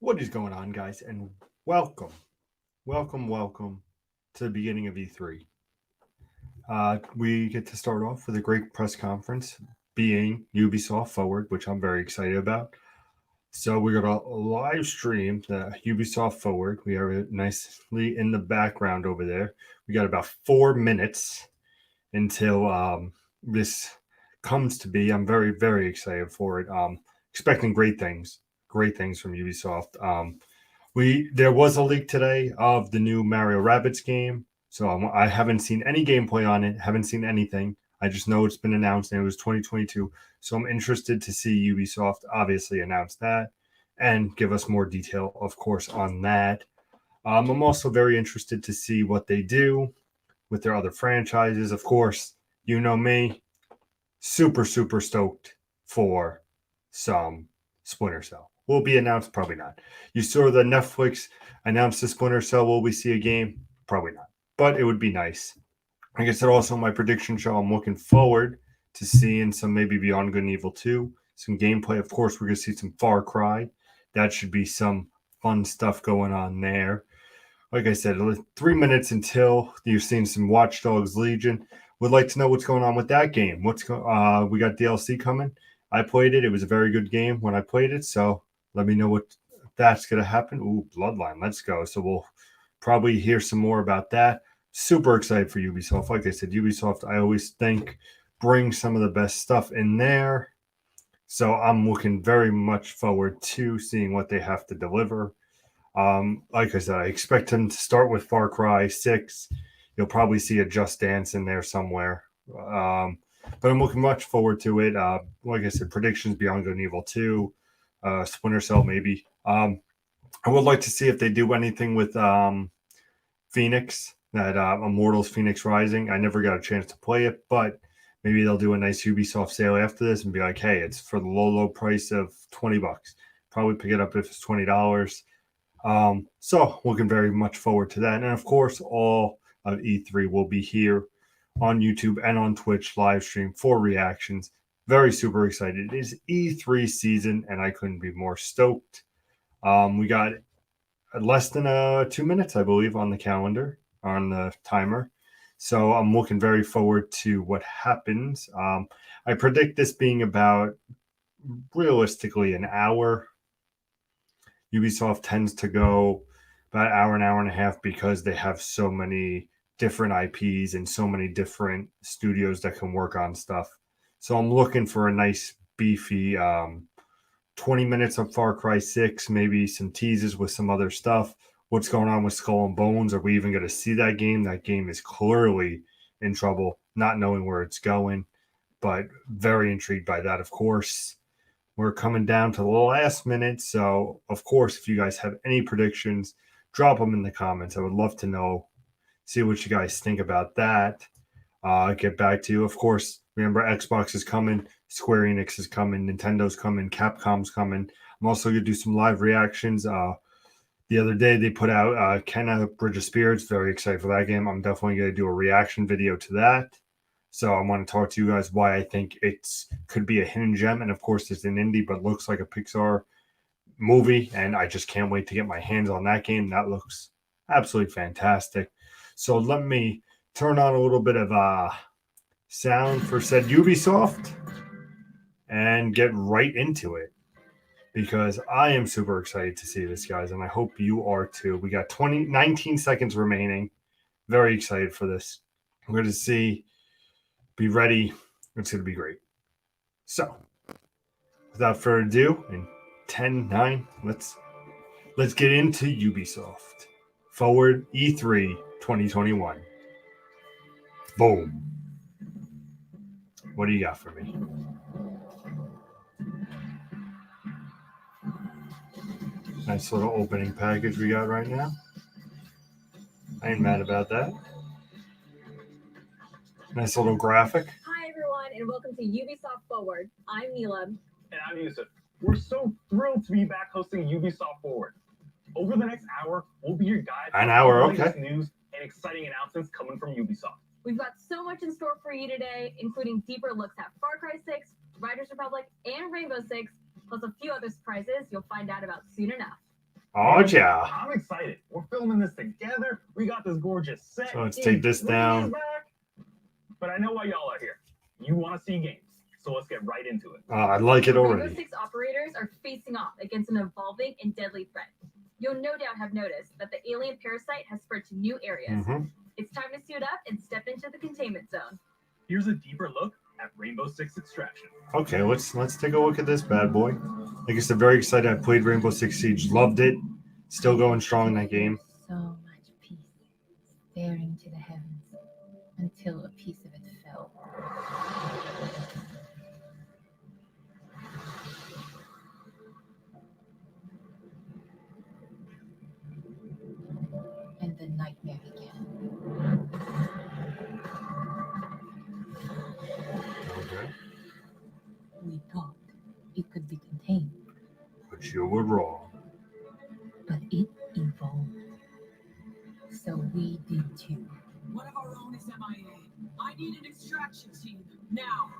What is going on, guys? And welcome to the beginning of E3. We get to start off with a great press conference, being Ubisoft Forward, which I'm very excited about. So we're gonna live stream the Ubisoft Forward. We are nicely in the background over there. We got about 4 minutes until this comes to be. I'm very excited for it. Expecting great things from Ubisoft. There was a leak today of the new Mario Rabbids game, so I haven't seen any gameplay on it. Haven't seen anything. I just know it's been announced and it was 2022. So I'm interested to see Ubisoft obviously announce that and give us more detail, of course, on that. I'm also very interested to see what they do with their other franchises. Of course, you know me, super stoked for some Splinter Cell. Will be announced? Probably not. You saw the Netflix announced the Splinter Cell. Will we see a game? Probably not. But it would be nice. Like I said, also my prediction show, I'm looking forward to seeing some maybe Beyond Good and Evil 2, some gameplay. Of course, we're going to see some Far Cry. That should be some fun stuff going on there. Like I said, 3 minutes until you're seeing some Watch Dogs Legion. Would like to know what's going on with that game. We got DLC coming. I played it. It was a very good game when I played it. So let me know what that's gonna happen. Ooh, Bloodline. Let's go. So we'll probably hear some more about that. Super excited for Ubisoft. Like I said, Ubisoft, I always think brings some of the best stuff in there. So I'm looking very much forward to seeing what they have to deliver. Like I said, I expect him to start with Far Cry 6. You'll probably see a Just Dance in there somewhere. But I'm looking much forward to it. Like I said, predictions Beyond Good and Evil 2, Splinter Cell maybe. I would like to see if they do anything with Phoenix, that Immortals Phoenix Rising. I never got a chance to play it, but maybe they'll do a nice Ubisoft sale after this and be like, hey, it's for the low price of $20. Probably pick it up if it's $20. So looking very much forward to that. And of course, all of E3 will be here on YouTube and on Twitch live stream for reactions. Very super excited. It is E3 season, and I couldn't be more stoked. We got less than 2 minutes, I believe, on the calendar, on the timer. So I'm looking very forward to what happens. I predict this being about realistically an hour. Ubisoft tends to go about an hour and a half because they have so many different IPs and so many different studios that can work on stuff. So I'm looking for a nice beefy 20 minutes of Far Cry 6, maybe some teases with some other stuff. What's going on with Skull and Bones? Are we even going to see that game? That game is clearly in trouble, not knowing where it's going, but very intrigued by that, of course. We're coming down to the last minute. So, of course, if you guys have any predictions, drop them in the comments. I would love to know, see what you guys think about that. Get back to you. Of course, remember Xbox is coming, Square Enix is coming, Nintendo's coming, Capcom's coming. I'm also going to do some live reactions. The other day they put out Kenna Bridge of Spirits. Very excited for that game. I'm definitely going to do a reaction video to that. So I want to talk to you guys why I think it's could be a hidden gem. And of course, it's an indie, but looks like a Pixar movie. And I just can't wait to get my hands on that game. That looks absolutely fantastic. So let me turn on a little bit of sound for said Ubisoft and get right into it because I am super excited to see this, guys. And I hope you are too. We got 19 seconds remaining. Very excited for this. We're going to see. Be ready. It's going to be great. So, without further ado, in 10, 9, let's get into Ubisoft Forward E3 2021. Boom. What do you got for me? Nice little opening package we got right now. I ain't mad about that. Nice little graphic. Hi, everyone, and welcome to Ubisoft Forward. I'm Neela. And I'm Yusuf. We're so thrilled to be back hosting Ubisoft Forward. Over the next hour, we'll be your guide An hour, all the okay. latest news and exciting announcements coming from Ubisoft. We've got so much in store for you today, including deeper looks at Far Cry 6, Riders Republic, and Rainbow Six, plus a few other surprises you'll find out about soon enough. Oh, yeah. I'm excited. We're filming this together. We got this gorgeous set. So let's take this Rudy down. is back. But I know why y'all are here. You want to see games. So let's get right into it. I like it Rainbow already. Six operators are facing off against an evolving and deadly threat. You'll no doubt have noticed that the alien parasite has spread to new areas. It's time to suit up and step into the containment zone. Here's a deeper look at Rainbow Six Extraction. Okay, let's take a look at this bad boy. Like I said, very excited. I played Rainbow Six Siege, loved it. Still going strong in that game. So much peace, staring to the heavens until a piece of it fell. And the nightmare began. Okay. We thought it could be contained, But you were wrong. but it evolved. So we did too. One of our own is MIA. I need an extraction team, now.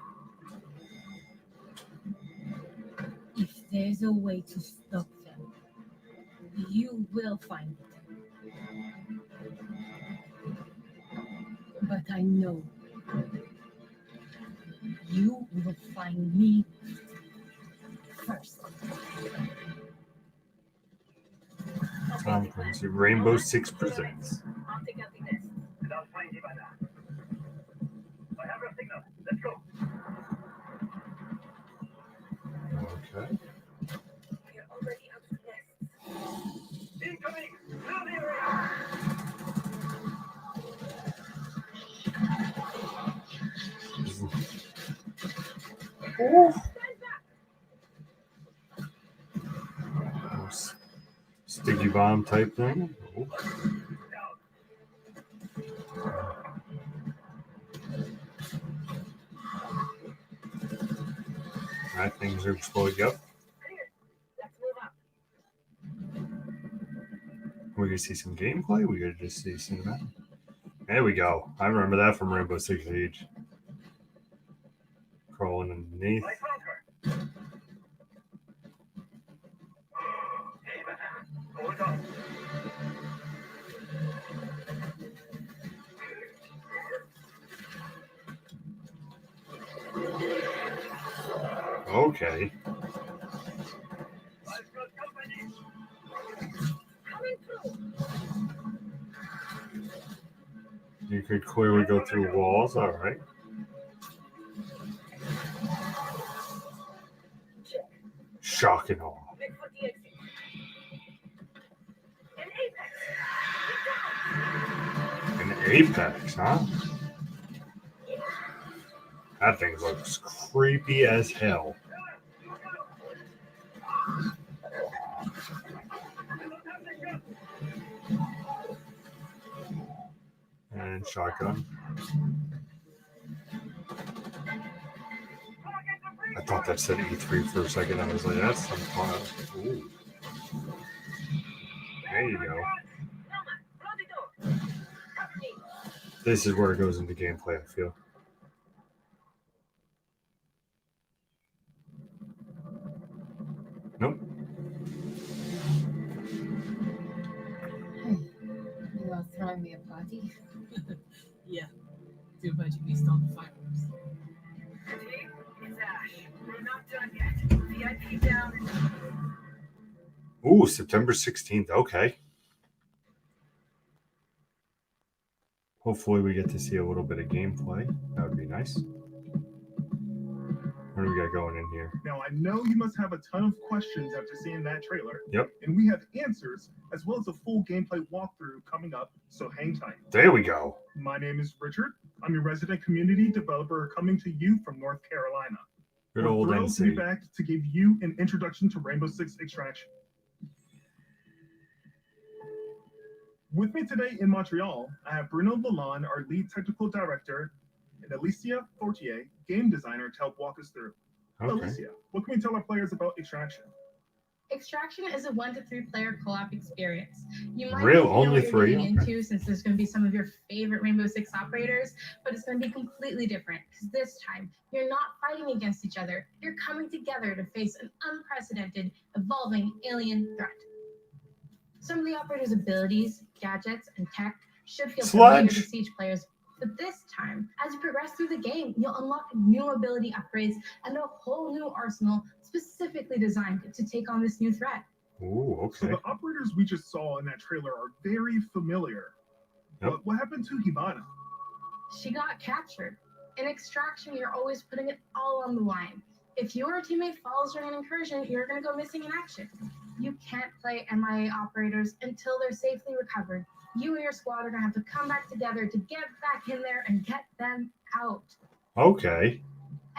If there's a way to stop them, you will find it. But I know you will find me first. Tom Clancy, Rainbow Six presents. I'll take out the list. I have a signal. Let's go. Okay. We're already up to this. Incoming! Clear the area! Sticky bomb type thing. Oh. Alright, things are exploding up. Let's move up. We're gonna see some gameplay. We're gonna just see cinematic. There we go. I remember that from Rainbow Six Siege. Crawling underneath. Okay. Coming through. You could clearly go through walls. All right. Shock and awe. Make for the exit. An apex. An apex, huh? That thing looks creepy as hell. And shotgun. I thought that said E3 for a second. I was like, that's some fun. Ooh. There you go. This is where it goes into gameplay, I feel. Nope. Hey, you are throwing me a party? Yeah. Too bad you missed all the fireworks. Team, it's Ash. We're not done yet. VIP down. Ooh, September 16th. Okay. Hopefully we get to see a little bit of gameplay. That would be nice. What do we got going in here? Now, I know you must have a ton of questions after seeing that trailer. Yep. And we have answers, as well as a full gameplay walkthrough coming up, so hang tight. There we go. My name is Richard. I'm your resident community developer coming to you from North Carolina. Good We're old thrilled to be NC. back to give you an introduction to Rainbow Six Extraction. With me today in Montreal, I have Bruno Lalonde, our lead technical director, and Alicia Fortier, game designer, to help walk us through. Okay. Alicia, what can we tell our players about Extraction? Extraction is a 1 to 3 player co-op experience. You might Real? not know Only what you're three? getting Okay. into since there's going to be some of your favorite Rainbow Six operators, but it's going to be completely different because this time you're not fighting against each other. You're coming together to face an unprecedented, evolving alien threat. Some of the operator's abilities, gadgets, and tech should feel familiar to Sludge. Siege players, but this time, as you progress through the game, you'll unlock new ability upgrades and a whole new arsenal specifically designed to take on this new threat. Ooh, So okay. the operators we just saw in that trailer are very familiar. Yep. But what happened to Hibana? She got captured. In extraction, you're always putting it all on the line. If your teammate falls during an incursion, you're going to go missing in action. You can't play MIA operators until they're safely recovered. You and your squad are going to have to come back together to get back in there and get them out. Okay.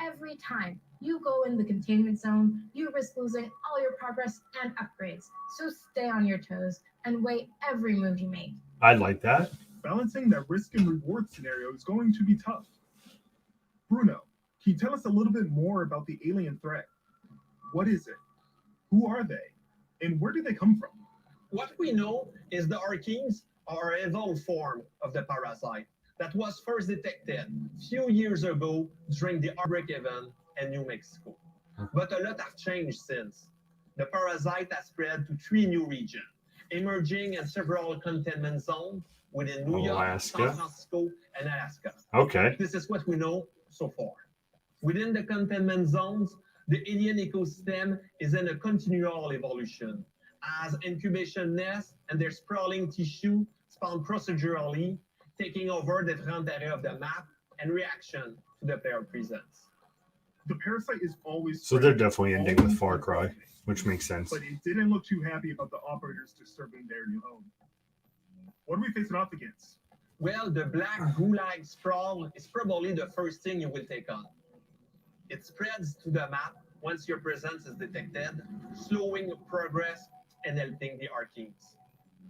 Every time you go in the containment zone, you risk losing all your progress and upgrades. So stay on your toes and weigh every move you make. I like that. Balancing that risk and reward scenario is going to be tough. Bruno, can you tell us a little bit more about the alien threat? What is it? Who are they? And where did they come from? What we know is the Arkeens are an evolved form of the parasite that was first detected a few years ago during the outbreak event in New Mexico. But a lot have changed since. The parasite has spread to 3 new regions, emerging in several containment zones within New York, Alaska. San Francisco, and Alaska. Okay. This is what we know so far. Within the containment zones, the alien ecosystem is in a continual evolution, as incubation nests and their sprawling tissue spawn procedurally, taking over different areas of the map in reaction to the player presence. The parasite is always So they're spreading, definitely ending always with Far Cry, evolving. which makes sense. But it didn't look too happy about the operators disturbing their new home. What are we facing off against? Well, the black goo-like sprawl is probably the first thing you will take on. It spreads to the map once your presence is detected, slowing progress and helping the Arkeens.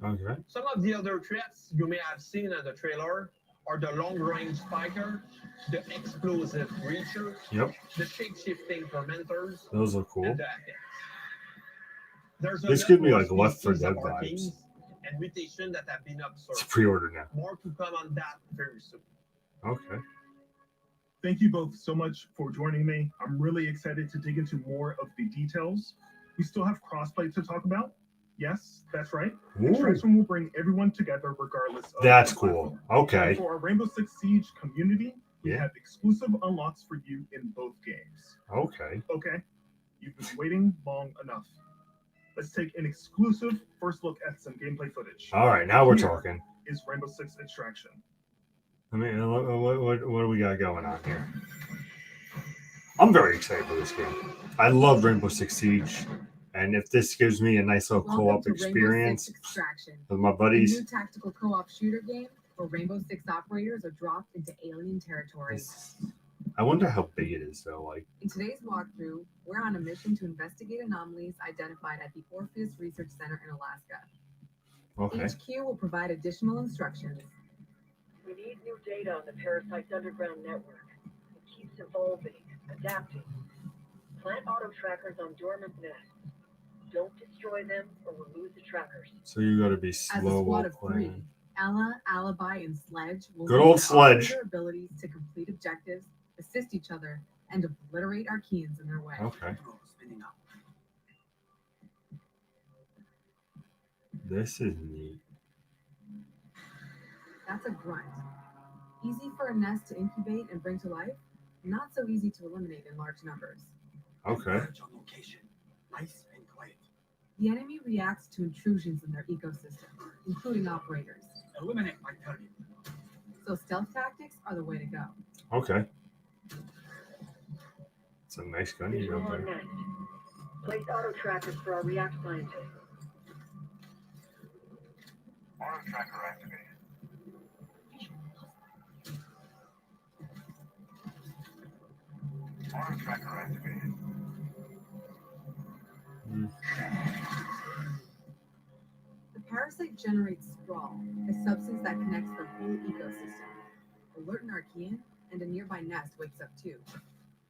Okay. Some of the other threats you may have seen in the trailer are the long-range spiker, the explosive breacher, Yep. the shape-shifting fermenters, Those are cool. and the attacks. There's a This lot gives me more like Left 4 species Dead of vibes. Arkeens and mutations that have been It's observed. pre-order now. More to come on that very soon. Okay. Thank you both so much for joining me. I'm really excited to dig into more of the details. We still have crossplay to talk about. Yes, that's right. Ooh, Extraction will bring everyone together regardless of that's the cool. platform. Okay. And for our Rainbow Six Siege community, we Yeah. have exclusive unlocks for you in both games. Okay. Okay, you've been waiting long enough. Let's take an exclusive first look at some gameplay footage. All right. Now we're Here talking. is Rainbow Six Extraction. I mean, what do we got going on here? I'm very excited for this game. I love Rainbow Six Siege, and if this gives me a nice little Welcome co-op to Rainbow experience Six Extraction, with my a buddies, new tactical co-op shooter game where Rainbow Six operators are dropped into alien territory. I wonder how big it is, though. Like, In today's walkthrough, we're on a mission to investigate anomalies identified at the Orpheus Research Center in Alaska. okay, HQ will provide additional instructions. We need new data on the parasite's underground network. It keeps evolving, adapting. Plant auto trackers on dormant nests. Don't destroy them or we'll lose the trackers. so you got to be As a slow squad while of playing. 3, Ella, Alibi, and Sledge will Good use old their Sledge. operator abilities to complete objectives, assist each other, and obliterate Arkeans in their way. Okay, this is neat. That's a grunt. Easy for a nest to incubate and bring to life, not so easy to eliminate in large numbers. Okay, On location. Nice and quiet. The enemy reacts to intrusions in their ecosystem, including operators. Eliminate my target. So stealth tactics are the way to go. okay. It's a nice gun you Visual got on there. nest. Place auto trackers for our React scientists. Auto tracker activated. Auto tracker activated. The parasite generates sprawl, a substance that connects the whole ecosystem. Alert an Archean, and a nearby nest wakes up too.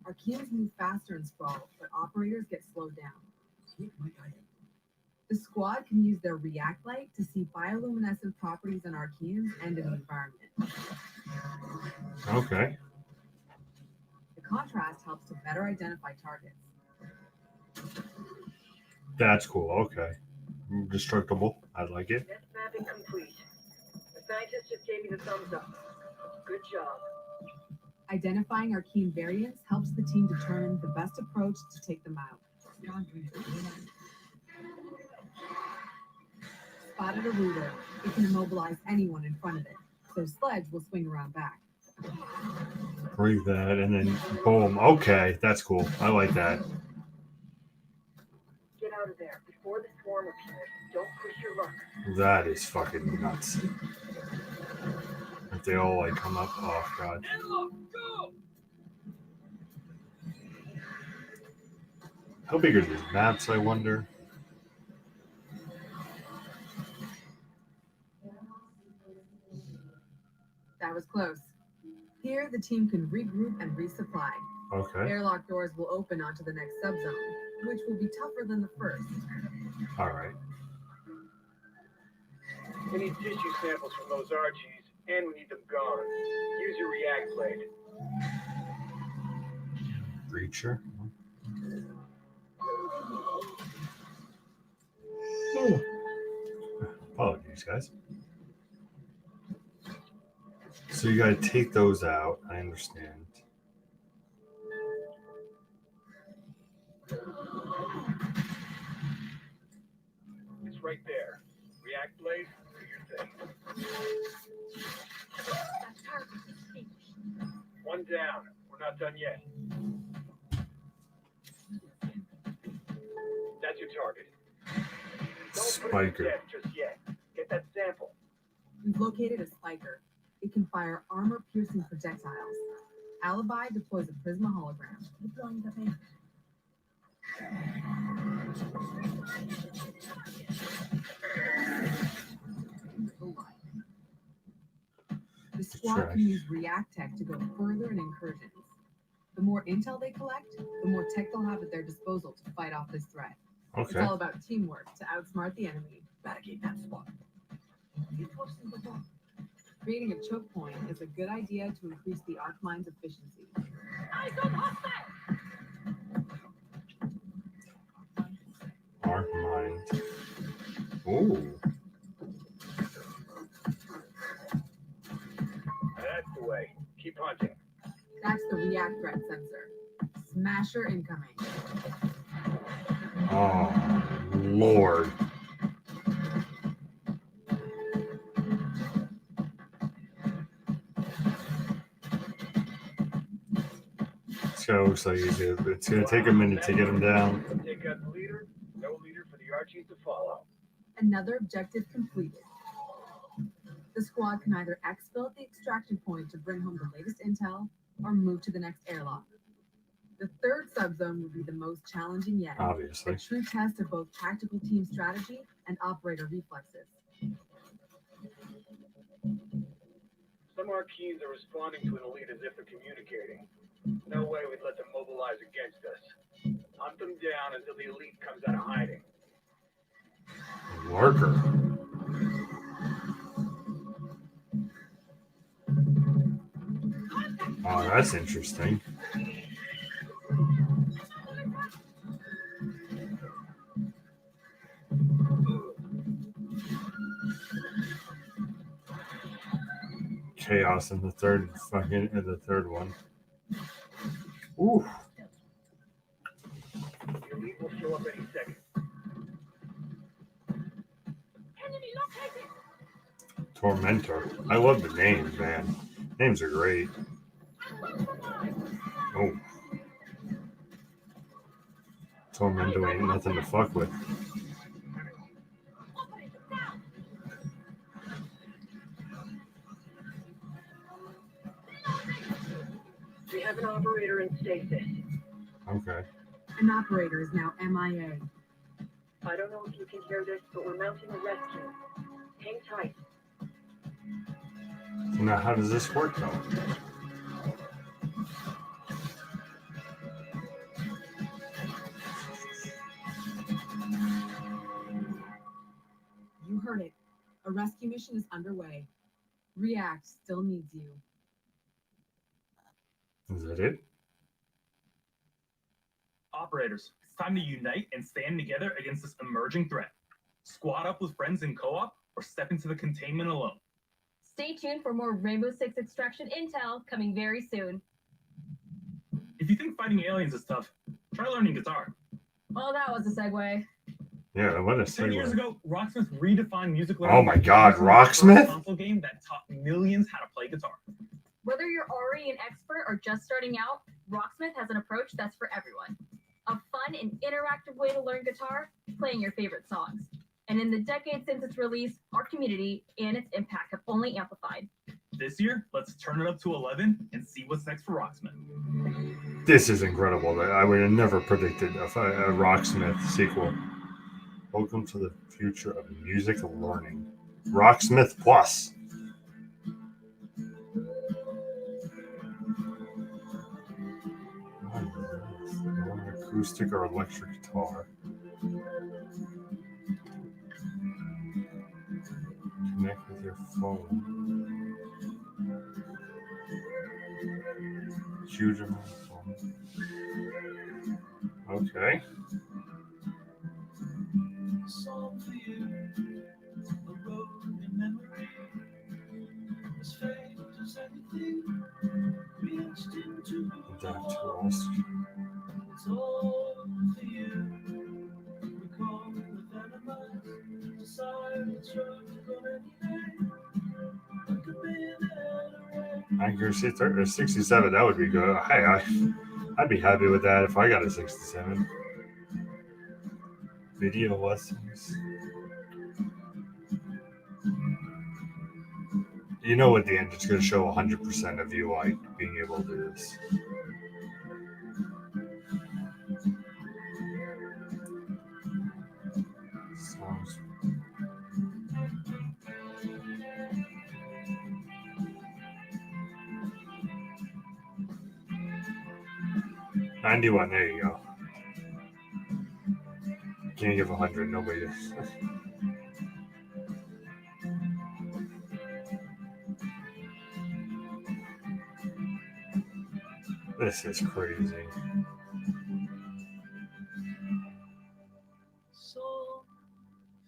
Archeans move faster in sprawl, but operators get slowed down. Keep my eye. The squad can use their React light to see bioluminescent properties in Archeans and in the environment. Okay, The contrast helps to better identify targets. that's cool. Okay, destructible. I like it. Net mapping complete. The scientist just gave me the thumbs up. Good job. Identifying Arcane variants helps the team determine the best approach to take them out. Spotted a ruler. It can immobilize anyone in front of it. Their sledge will swing around back. Breathe that and then boom. Okay, that's cool. I like that. Get out of there before the swarm appears. Don't push your luck. That is fucking nuts. If they all like come up, oh god. How big are these maps, I wonder? That was close. Here, the team can regroup and resupply. Okay. Airlock doors will open onto the next subzone, which will be tougher than the first. Alright. We need tissue samples from those Archies, and we need them gone. Use your react blade. Breacher. Apologies, guys. So you gotta take those out, I understand. It's right there. React blade, do your thing. One down. We're not done yet. That's your target. Don't put it to Spiker. death just yet. Get that sample. We've located a spiker. It can fire armor-piercing projectiles. Alibi deploys a Prisma hologram. Deploying the thing. The squad can use React Tech to go further in incursions. The more intel they collect, the more tech they'll have at their disposal to fight off this threat. It's Okay. all about teamwork to outsmart the enemy. Barricade that spot. Creating a choke point is a good idea to increase the arc mine's efficiency. Arc mind. Ooh. That's the way. Keep hunting. That's the React threat sensor. Smasher incoming. Oh, Lord. This guy looks like it's going to take a minute to get him down. Take out the leader. No leader for the Archies to follow. Another objective completed. The squad can either exfil at the extraction point to bring home the latest intel or move to the next airlock. The third subzone will be the most challenging yet. Obviously. A true test of both tactical team strategy and operator reflexes. Some Arkeens are responding to an elite as if they're communicating. No way we'd let them mobilize against us. Hunt them down until the elite comes out of hiding. Lurker. Oh, that's interesting. Chaos in the third one. Ooh. The elite will show up any second. Tormentor. I love the names, man. Names are great. Oh. Tormentor ain't nothing to fuck with. We have an operator in stasis. Okay. An operator is now MIA. I don't know if you can hear this, but we're mounting a rescue. Hang tight. So now how does this work though? You heard it. A rescue mission is underway. React still needs you. Is that it? Operators, it's time to unite and stand together against this emerging threat. Squad up with friends in co-op, or step into the containment alone. Stay tuned for more Rainbow Six Extraction intel coming very soon. If you think fighting aliens is tough, try learning guitar. Oh, that was a segue. Yeah, what a 10 years segue. ago, Rocksmith redefined music learning. Oh my by God, producing the first Rocksmith? console game that taught millions how to play guitar. Whether you're already an expert or just starting out, Rocksmith has an approach that's for everyone. A fun and interactive way to learn guitar, playing your favorite songs. And in the decade since its release, our community and its impact have only amplified. This year, let's turn it up to 11 and see what's next for Rocksmith. This is incredible. I would have never predicted a Rocksmith sequel. Welcome to the future of music learning. Rocksmith Plus. Acoustic or electric guitar. Connect with your phone. Huge amount of phone. Okay. Song for you, a road in memory, as faint as anything, reached into Adapt tools. it's all for you. Recall the venomous desire to struggle any day. Like a banner array. Accuracy 67. That would be good. Hey, I'd be happy with that if I got a 67. Video lessons. You know, at the end, it's going to show 100% of you like being able to do this. Sounds. $91. There you go. Can't give 100. Nobody does. This is crazy. Song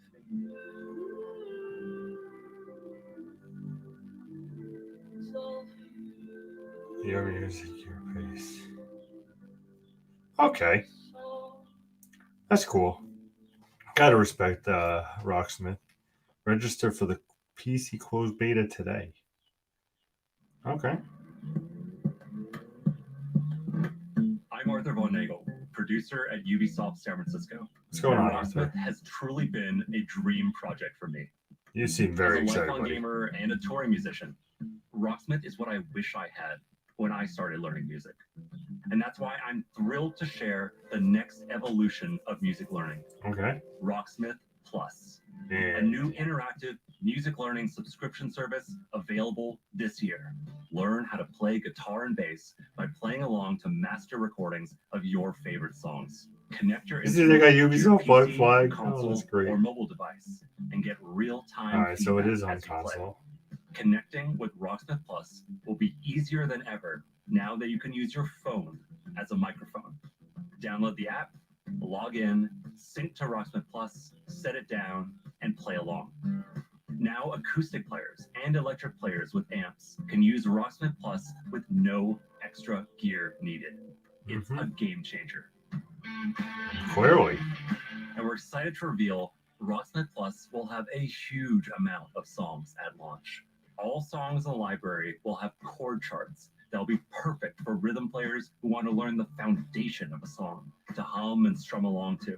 for you. It's all for you. Your music, your pace. Okay, that's cool. Gotta respect Rocksmith. Register for the PC closed beta today. Okay. I'm Arthur Von Nagel, producer at Ubisoft San Francisco. What's going on, Rocksmith Arthur? has truly been a dream project for me. You seem very As a excited, lifelong buddy. gamer and a touring musician, Rocksmith is what I wish I had when I started learning music. And that's why I'm thrilled to share the next evolution of music learning, Okay. Rocksmith Plus, a Yeah. new interactive music learning subscription service available this year. Learn how to play guitar and bass by playing along to master recordings of your favorite songs. Connect your This is like a instrument to your Ubisoft PC, flag. Oh, console, that's great. or mobile device and get real-time All right, so it feedback is on as you play. console. Connecting with Rocksmith Plus will be easier than ever now that you can use your phone as a microphone. Download the app, log in, sync to Rocksmith Plus, set it down, and play along. Now acoustic players and electric players with amps can use Rocksmith Plus with no extra gear needed. It's a game changer. Clearly. And we're excited to reveal Rocksmith Plus will have a huge amount of songs at launch. All songs in the library will have chord charts that'll be perfect for rhythm players who want to learn the foundation of a song to hum and strum along to.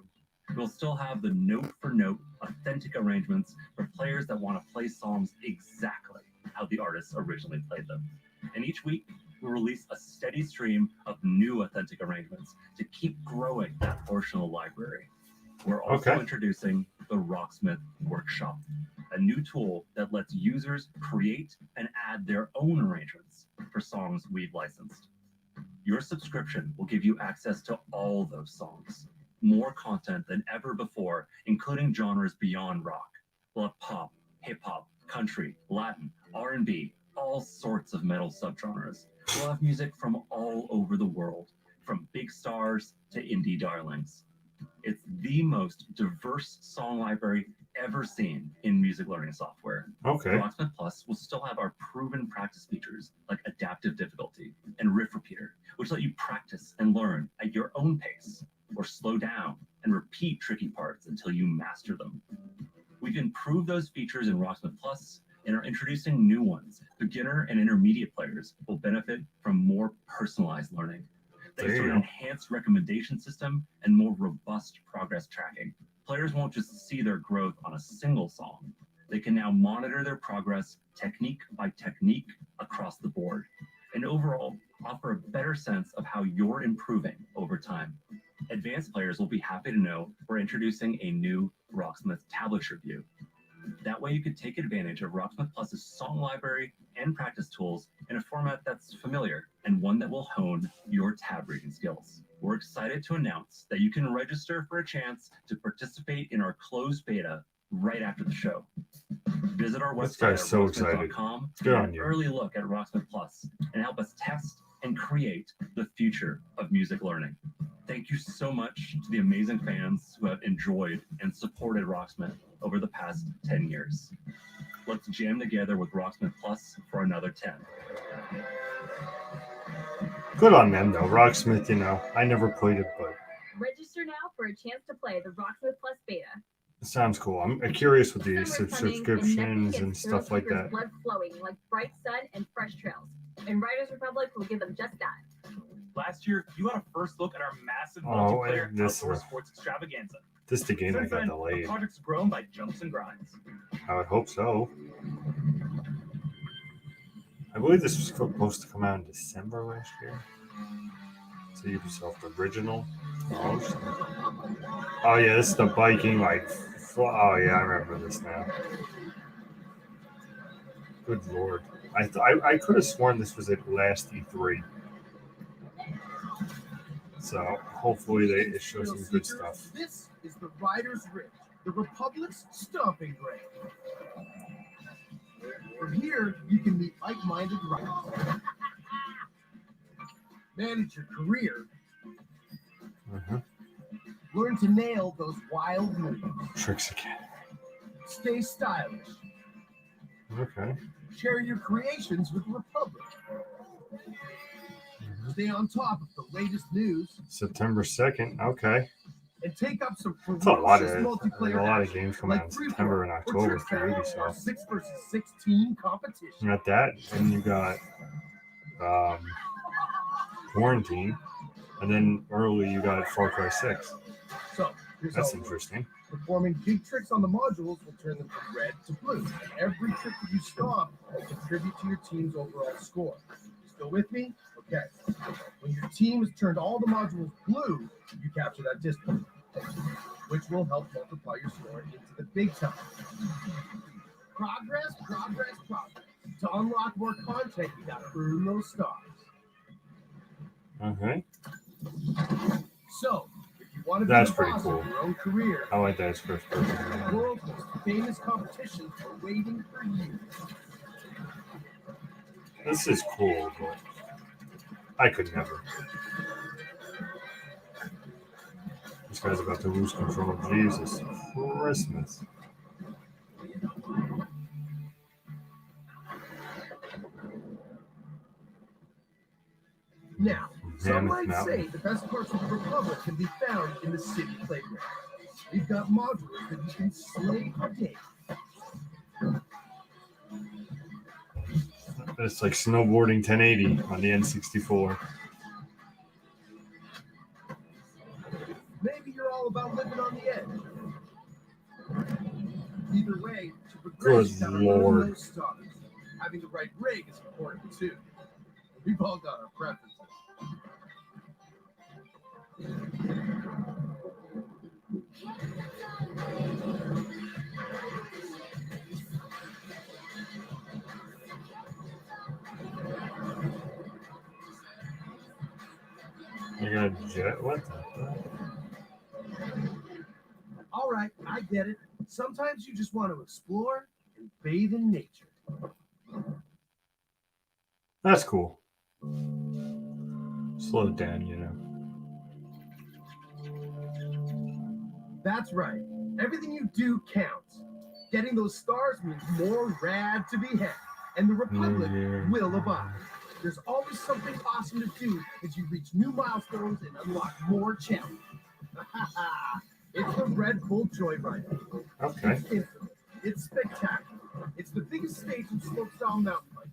We'll still have the note-for-note authentic arrangements for players that want to play songs exactly how the artists originally played them. And each week, we'll release a steady stream of new authentic arrangements to keep growing that portion of the library. We're also Okay. introducing the Rocksmith Workshop, a new tool that lets users create and add their own arrangements for songs we've licensed. Your subscription will give you access to all those songs, more content than ever before, including genres beyond rock. We'll have pop, hip-hop, country, Latin, R&B, all sorts of metal subgenres. We'll have music from all over the world, from big stars to indie darlings. It's the most diverse song library ever seen in music learning software. Okay. Rocksmith Plus will still have our proven practice features like adaptive difficulty and riff repeater, which let you practice and learn at your own pace, or slow down and repeat tricky parts until you master them. We've improved those features in Rocksmith Plus and are introducing new ones. Beginner and intermediate players will benefit from more personalized learning, thanks to an enhanced recommendation system and more robust progress tracking. Players won't just see their growth on a single song. They can now monitor their progress technique by technique across the board, and overall offer a better sense of how you're improving over time. Advanced players will be happy to know we're introducing a new Rocksmith tablature view. That way you can take advantage of Rocksmith Plus's song library and practice tools in a format that's familiar and one that will hone your tab reading skills. We're excited to announce that you can register for a chance to participate in our closed beta right after the show. Visit our This website guy's at so excited. rocksmith.com to Good get on an you. early look at Rocksmith Plus and help us test and create the future of music learning. Thank you so much to the amazing fans who have enjoyed and supported Rocksmith over the past 10 years. Let's jam together with Rocksmith Plus for another 10. Good on them, though. Rocksmith, you know, I never played it, but Register now for a chance to play the Rocksmith Plus beta. it sounds cool. I'm curious with the Summer's coming, subscriptions and and nothing stuff gets like thrill that. seekers' blood flowing like bright sun and fresh trails. And Riders Republic will give them just that. Last year, you got a first look at our massive Oh, multiplayer and this outdoor is- sports extravaganza. This the game that Since got then, the delayed. project's grown by jumps and grinds. I would hope so. I believe this was supposed to come out in December last year. It's the Ubisoft original. Oh yeah, this is the biking oh yeah, I remember this now. Good lord, I could have sworn this was at last E3. So hopefully it shows some good stuff. This is the Riders Ridge, the Republic's stomping ground. From here, you can meet like-minded riders, manage your career, learn to nail those wild moves, Tricks again. stay stylish, Okay. share your creations with the Republic, stay on top of the latest news, September 2nd. Okay. and take up some It's a lot ferocious of multiplayer action, games coming out in free September and for October trick for battle or Ubisoft. 6 versus 6 team competition. You got that, and you got Quarantine, and then early you got Far Cry 6. So here's That's how it works. interesting. Performing big tricks on the modules will turn them from red to blue. And every trick that you stop will contribute to your team's overall score. Still with me? Okay. When your team has turned all the modules blue, you capture that distance, which will help multiply your score into the big time. Progress, progress, progress. To unlock more content, you gotta earn those stars. Okay. So, if you want to be That's the pretty boss cool. of your own career, I like that it's first person. the world's most famous competitions are waiting for you. This is cool, but I could never. This guy's about to lose control of Jesus Christmas. Now, some Mammoth might Mountain. say the best parts of the Republic can be found in the city playground. We've got modules that you can slay for days. It's like snowboarding 1080 on the N64. Maybe you're all about living on the edge. Either way, to progress, Good you gotta earn Lord. those stars. Having the right rig is important too. We've all got our preferences. You got a jet? What the? All right, I get it. Sometimes you just want to explore and bathe in nature. That's cool. Slow it down, you know. That's right. Everything you do counts. Getting those stars means more rad to be had, and the Republic will abide. There's always something awesome to do as you reach new milestones and unlock more challenges. It's the Red Bull Joyride. Okay. It's infinite. It's spectacular. It's the biggest stage in slopestyle mountain biking.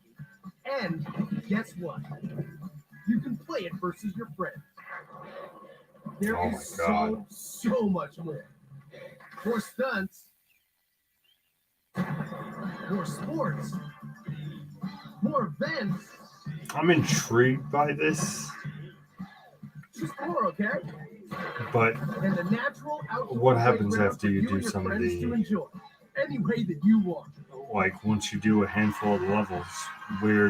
And guess what? You can play it versus your friends. There Oh is my God. so much more. More stunts, more sports, more events. I'm intrigued by this, Just more, okay? but And the natural outdoor what happens playground after for you you do and your some of friends to the, enjoy any way that you want. like once you do a handful of levels, where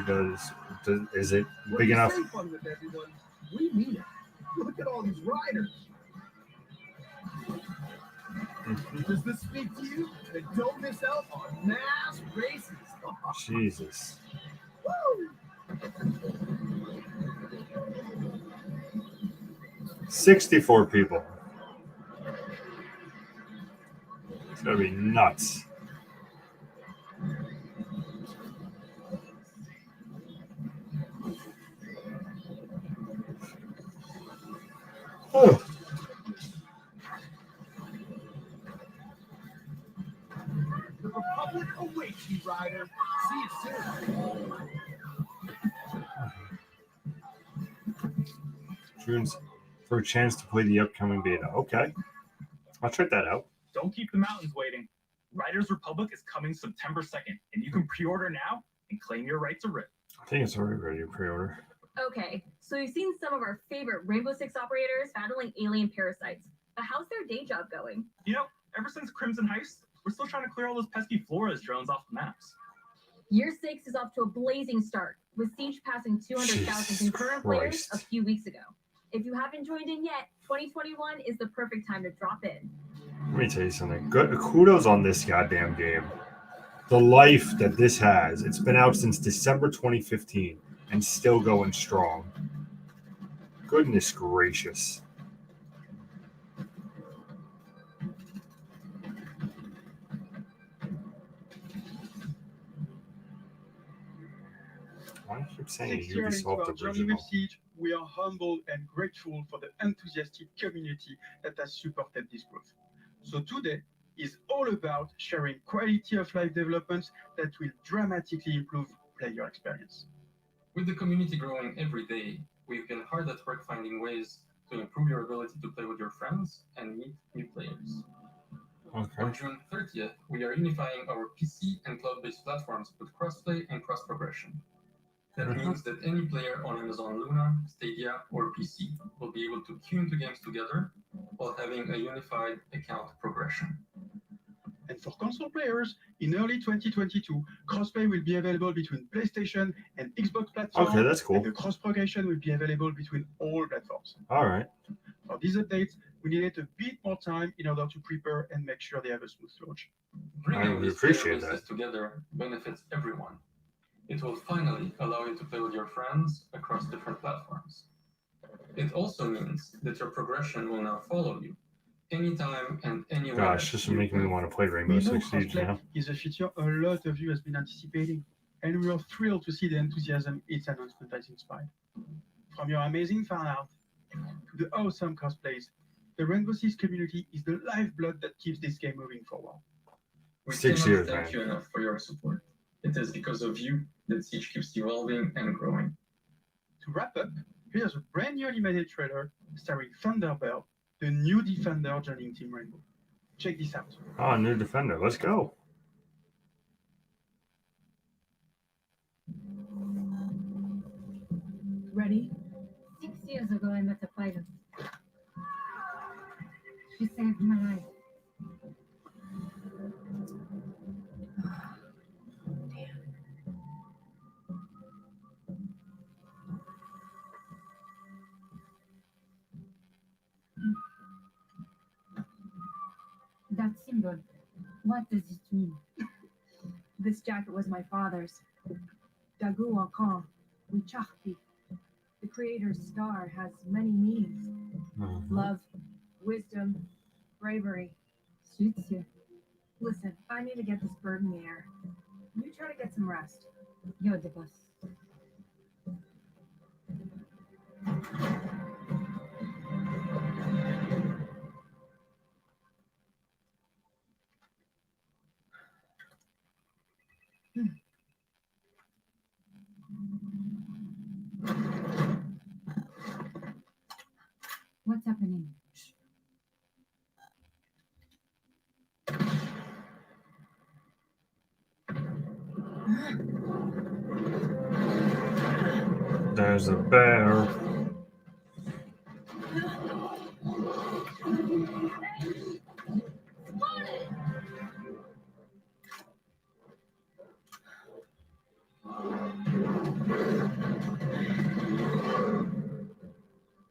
is it When big we enough? say fun with everyone, we mean it. Look at all these riders. Does this speak to you? Then don't miss out on mass races. Jesus. Woo! 64 people. It's gonna be nuts. Oh. The Republic awaits you, rider. See you soon. June's for a chance to play the upcoming beta. Okay. I'll check that out. Don't keep the mountains waiting. Riders Republic is coming September 2nd, and you can pre-order now and claim your right to rip. I think it's already ready to pre-order. Okay, so you've seen some of our favorite Rainbow Six operators battling alien parasites, but how's their day job going? You know, ever since Crimson Heist, we're still trying to clear all those pesky Flores drones off the maps. Year 6 is off to a blazing start, with Siege passing 200,000 Jesus concurrent players a Christ. few weeks ago. If you haven't joined in yet, 2021 is the perfect time to drop in. Let me tell you something. Good kudos on this goddamn game. The life that this has. It's been out since December 2015 and still going strong. Goodness gracious. Why do I keep saying 6 years into our Ubisoft journey original? with Siege, we are humbled and grateful for the enthusiastic community that has supported this growth. So today is all about sharing quality of life developments that will dramatically improve player experience. With the community growing every day, we've been hard at work finding ways to improve your ability to play with your friends and meet new players. Okay. On June 30th, we are unifying our PC and cloud-based platforms with crossplay and cross-progression. That means that any player on Amazon Luna, Stadia, or PC will be able to queue into games together while having a unified account progression. And for console players, in early 2022, crossplay will be available between PlayStation and Xbox platforms. Okay, that's cool. And the cross progression will be available between all platforms. All right. For these updates, we needed a bit more time in order to prepare and make sure they have a smooth launch. Bringing would these player appreciate bases that. together benefits everyone. It will finally allow you to play with your friends across different platforms. It also means that your progression will now follow you anytime and anywhere. Gosh, this is making me want to play Rainbow We know Six Siege crossplay now. is a feature a lot of you has been anticipating, and we are thrilled to see the enthusiasm its announcement has inspired. From your amazing fan art to the awesome cosplays, the Rainbow Six community is the lifeblood that keeps this game moving forward. We 6 cannot years, thank man. you enough for your support. It is because of you that Siege keeps evolving and growing. To wrap up, here's a brand new animated trailer starring Thunderbird, the new Defender joining Team Rainbow. Check this out. Oh, new defender. Let's go. Ready? 6 years ago, I met a pilot. She saved my life. That symbol, what does it mean? This jacket was my father's. Dagu Akan, Wichakti. The creator's star has many meanings. Love, wisdom, bravery, shoots you. Listen, I need to get this bird in the air. You try to get some rest. You're the boss. What's happening? There's a bear.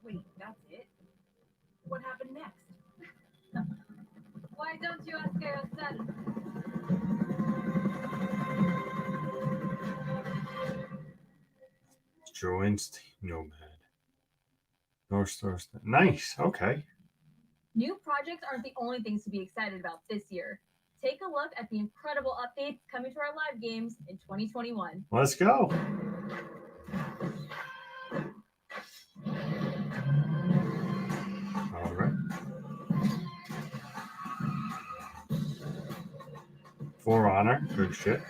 Wait, that's it? What happened next? Why don't you ask yourself? Joins Team Nomad. North Star. Nice. Okay. New projects aren't the only things to be excited about this year. Take a look at the incredible updates coming to our live games in 2021. Let's go. All right. For Honor. Good shit.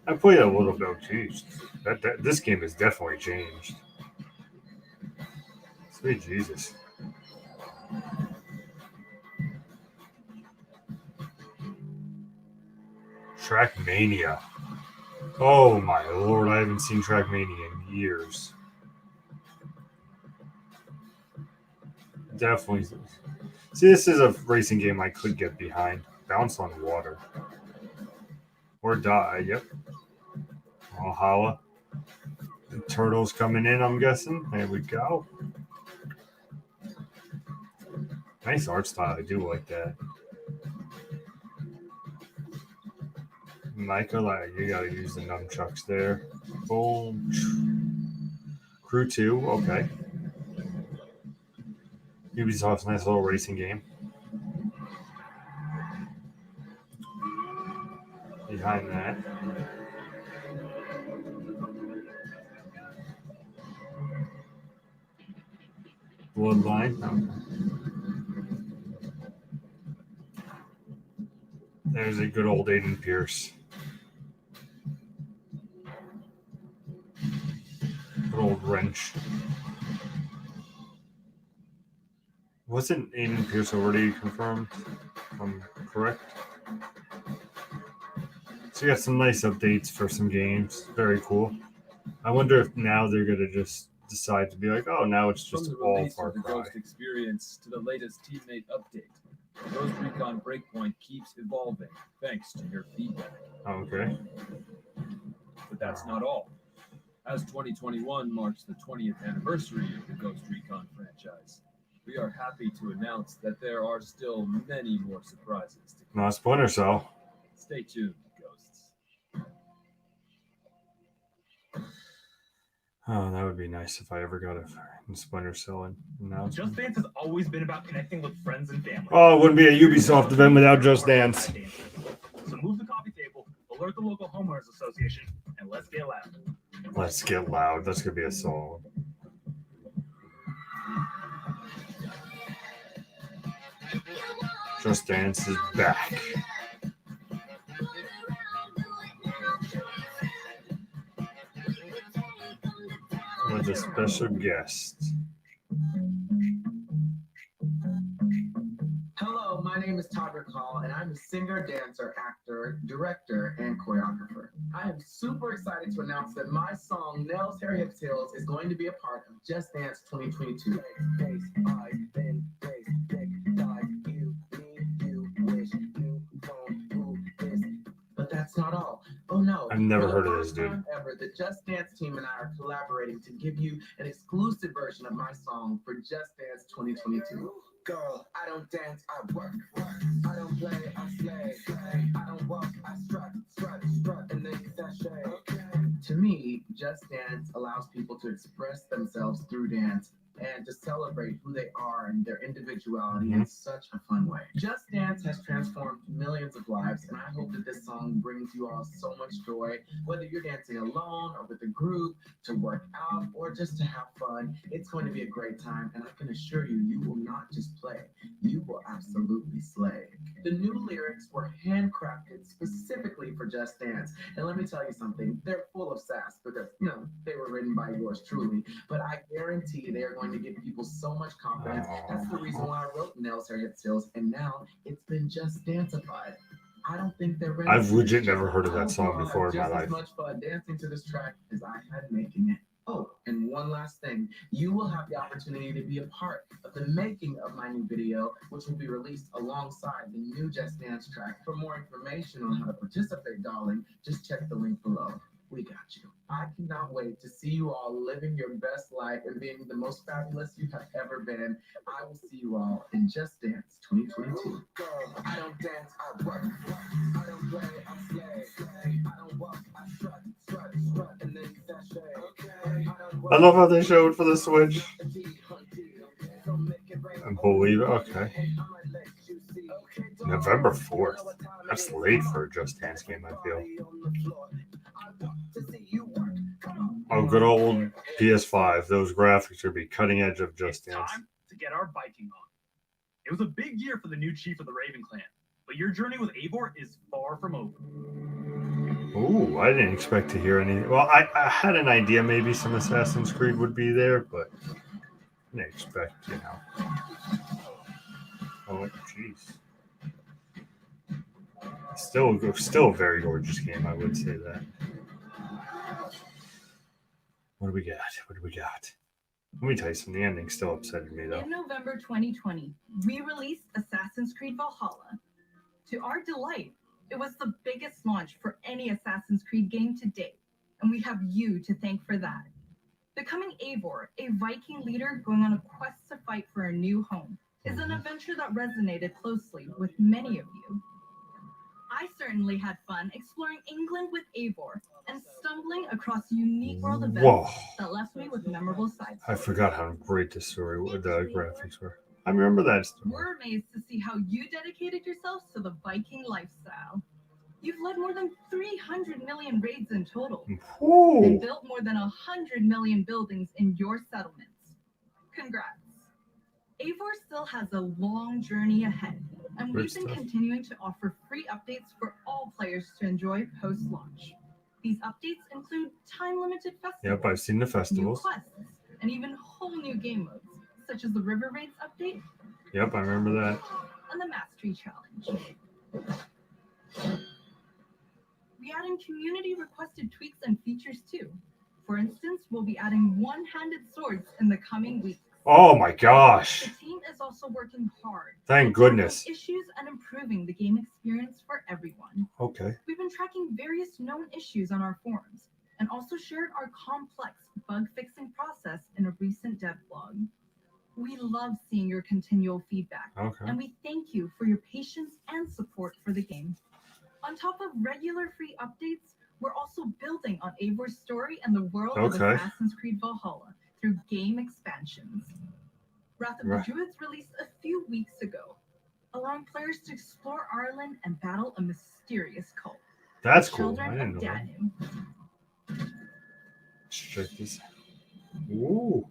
I played a little bit. Jeez. This game has definitely changed. Sweet Jesus. Trackmania. Oh my lord, I haven't seen Trackmania in years. Definitely. See, this is a racing game I could get behind. Bounce on water. Or die, yep. Valhalla. The turtles coming in, I'm guessing. There we go. Nice art style, I do like that. Michael, you gotta use the nunchucks there. Boom. Crew 2, okay. Ubisoft's nice little racing game. Behind that. Bloodline. Okay. There's a good old Aiden Pierce. Good old wrench. Wasn't Aiden Pierce already confirmed? If I'm correct. So you got some nice updates for some games. Very cool. I wonder if now they're gonna just decide to be like, oh, now it's just From the all release Far of the Cry. Ghost experience to the latest teammate update, Ghost Recon Breakpoint keeps evolving thanks to your feedback. Okay. But that's not all. As 2021 marks the 20th anniversary of the Ghost Recon franchise, we are happy to announce that there are still many more surprises to come. Not Splinter Cell. Stay tuned, Ghosts. Oh, that would be nice if I ever got a Splinter Cell announcement. Just Dance has always been about connecting with friends and family. Oh, it wouldn't be a Ubisoft event without Just Dance. So move the coffee table, alert the local homeowners association, and let's get loud. Let's get loud. That's gonna be a song. Just Dance is back. With a special guest. Hello, my name is Todd Rickall, and I'm a singer, dancer, actor, director, and choreographer. I am super excited to announce that my song, Nels Hair Hips Hills, is going to be a part of Just Dance 2022. But that's not all. Oh no. I've never For the heard of this first dude. time ever, the Just Dance team and I are collaborating to give you an exclusive version of my song for Just Dance 2022. Girl, I don't dance, I work. I don't play, I slay. I don't walk, I strut, and then sashay. To me, Just Dance allows people to express themselves through dance, and to celebrate who they are and their individuality in such a fun way. Just Dance has transformed millions of lives, and I hope that this song brings you all so much joy, whether you're dancing alone or with a group, to work out, or just to have fun. It's going to be a great time, and I can assure you, you will not just play, you will absolutely slay. The new lyrics were handcrafted specifically for Just Dance, and let me tell you something, they're full of sass because, they were written by yours truly, but I guarantee they are going to give people so much confidence. That's the reason why I wrote Nails Hair Hit Seals, and now it's been Just Danceified. I don't think they're ready. I've legit never heard of that I hope song you all before have in my just life. as much fun dancing to this track as I had making it. Oh, and one last thing. You will have the opportunity to be a part of the making of my new video, which will be released alongside the new Just Dance track. For more information on how to participate, darling, just check the link below. We got you. I cannot wait to see you all living your best life and being the most fabulous you have ever been. I will see you all in Just Dance 2022. Girl, I don't dance, I work. I don't play, I slay. I don't walk, I strut, and then sashay. I love how they showed for the Switch. I believe it. Okay. November 4th. That's late for a Just Dance game, I feel. Oh, good old PS5. Those graphics would be cutting edge of Just Dance. Time to get our Viking on. It was a big year for the new chief of the Raven Clan, but your journey with Eivor is far from over. Ooh, I didn't expect to hear any. Well, I had an idea maybe some Assassin's Creed would be there, but I didn't expect, Oh, jeez. Still a very gorgeous game, I would say that. What do we got? Let me tell you something. The ending still upsetted me, though. In November 2020, we released Assassin's Creed Valhalla. To our delight, it was the biggest launch for any Assassin's Creed game to date, and we have you to thank for that. Becoming Eivor, a Viking leader going on a quest to fight for a new home, is an adventure that resonated closely with many of you. I certainly had fun exploring England with Eivor and stumbling across unique world events that left me with memorable sides. I forgot how great the story, the graphics were. I remember that story. We're amazed to see how you dedicated yourselves to the Viking lifestyle. You've led more than 300 million raids in total and built more than 100 million buildings in your settlements. Congrats. Eivor still has a long journey ahead, and we've been continuing to offer free updates for all players to enjoy post-launch. These updates include time-limited festivals, Yep, I've seen the festivals. new quests, and even whole new game modes, such as the River Raids update. Yep, I remember that. And the Mastery Challenge. We add in community-requested tweaks and features too. For instance, we'll be adding one-handed swords in the coming weeks. Oh my gosh. The team is also working hard. Thank goodness. Issues and improving the game experience for everyone. Okay. We've been tracking various known issues on our forums and also shared our complex bug-fixing process in a recent dev blog. We love seeing your continual feedback, and we thank you for your patience and support for the game. On top of regular free updates, we're also building on Eivor's story and the world of Assassin's Creed Valhalla through game expansions. Wrath of the Druids released a few weeks ago, allowing players to explore Ireland and battle a mysterious cult. That's cool. I didn't know that. Danu. Let's check this out. Ooh.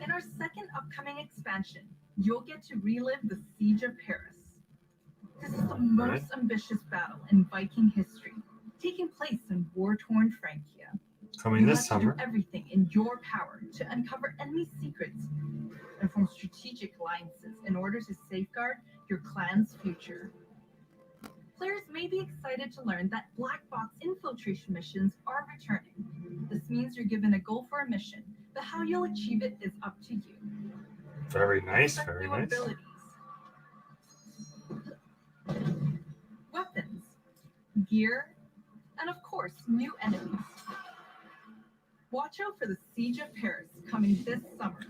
In our second upcoming expansion, you'll get to relive the Siege of Paris. This is the most ambitious battle in Viking history, taking place in war-torn Francia. Coming this summer. Do everything in your power to uncover enemy secrets and form strategic alliances in order to safeguard your clan's future. Players may be excited to learn that black box infiltration missions are returning. This means you're given a goal for a mission, but how you'll achieve it is up to you. Very nice, very nice. Abilities. Weapons, gear, and of course, new enemies. Watch out for the Siege of Paris coming this summer.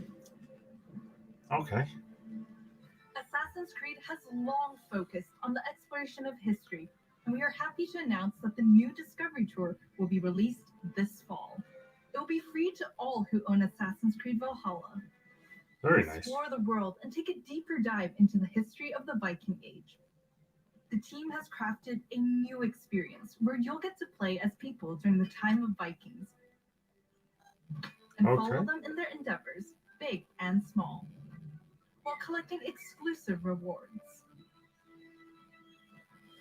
Okay. Assassin's Creed has long focused on the exploration of history, and we are happy to announce that the new Discovery Tour will be released this fall. It It'll be free to all who own Assassin's Creed Valhalla. Very nice. Explore the world and take a deeper dive into the history of the Viking Age. The team has crafted a new experience where you'll get to play as people during the time of Vikings and follow them in their endeavors, big and small, while collecting exclusive rewards.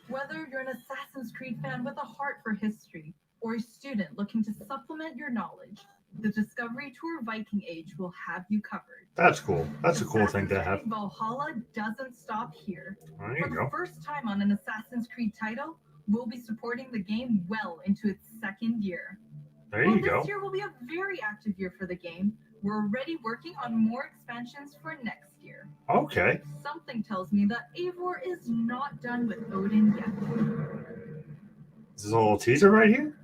Whether you're an Assassin's Creed fan with a heart for history or a student looking to supplement your knowledge, the Discovery Tour Viking Age will have you covered. That's cool. That's a cool thing to have. Valhalla doesn't stop here. There you For go. the first time on an Assassin's Creed title, we'll be supporting the game well into its second year. There you go. This year will be a very active year for the game. We're already working on more expansions for next year. Okay. Something tells me that Eivor is not done with Odin yet. This is a little teaser right here.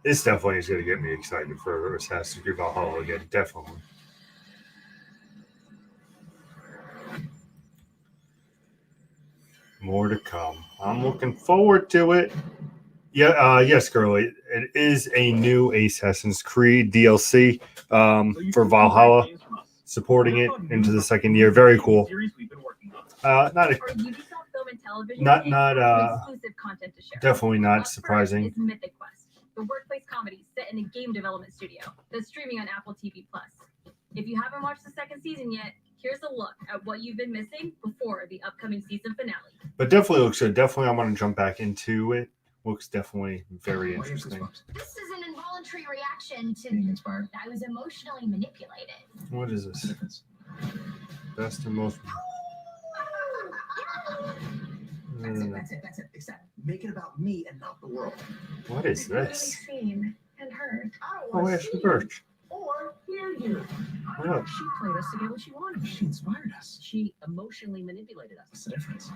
This definitely is going to get me excited for Assassin's Creed Valhalla again. Definitely. More to come. I'm looking forward to it. Yeah, yes, girlie. It is a new Assassin's Creed DLC for Valhalla, supporting it into the second year. Very cool. Not exclusive content to share. definitely not Up first surprising. is Mythic Quest, the workplace comedy set in a game development studio that's streaming on Apple TV+. If you haven't watched the second season yet, here's a look at what you've been missing before the upcoming season finale. But definitely looks good. Definitely, I want to jump back into it. Looks definitely very interesting. This is an involuntary reaction to. I was emotionally manipulated. What is this? Best and most. That's it. Except make it about me and not the world. What is this? Seen and heard. Oh, Ashley Birch. Or hear you. Yeah. She played us to get what she wanted. She inspired us. She emotionally manipulated us. What's the difference?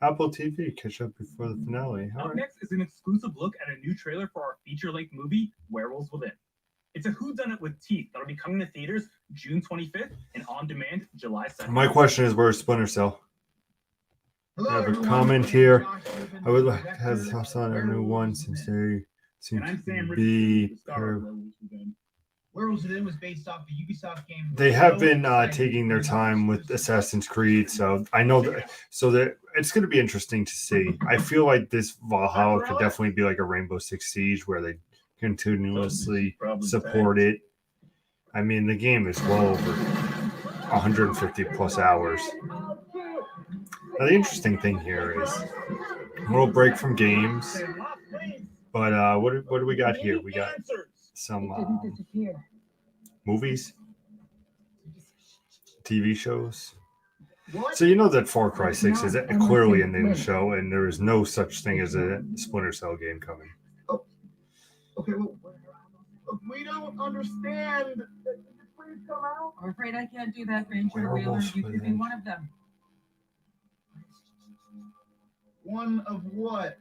Apple TV, catch up before the finale. All Up right. next is an exclusive look at a new trailer for our feature-length movie, Werewolves Within. It's a whodunit with teeth that'll be coming to theaters June 25th and on demand July 2nd. My question is, where's Splinter Cell? Hello, I have a everyone. comment here. I would like to have the house on a new one since they seem And I'm Sam to be. Richardson, the star of Werewolves Within. Werewolves Within was based off the Ubisoft game. They have been taking their time with Assassin's Creed, so I know that. So that it's going to be interesting to see. I feel like this Valhalla could definitely be like a Rainbow Six Siege, where they continuously support it. I mean, the game is well over 150 plus hours. Now, the interesting thing here is a little break from games, but what do we got here? We got some movies, TV shows. So you know that Far Cry 6 is clearly in the show, and there is no such thing as a Splinter Cell game coming. Okay, well, we don't understand. Please come out. I'm afraid I can't do that, Ranger Wheeler. Werewolves You could be Within. one of them. One of what?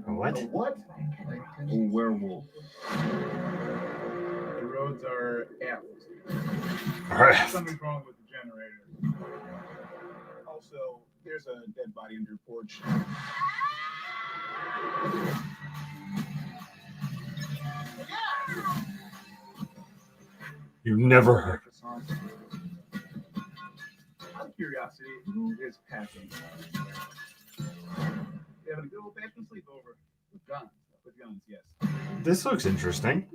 What? What? A werewolf. The roads are aft. All right. Something's wrong with the generator. Also, there's a dead body under your porch. You've never heard. Out of curiosity, who is packing? You having a good old-fashioned sleepover with guns? With guns, yes. This looks interesting.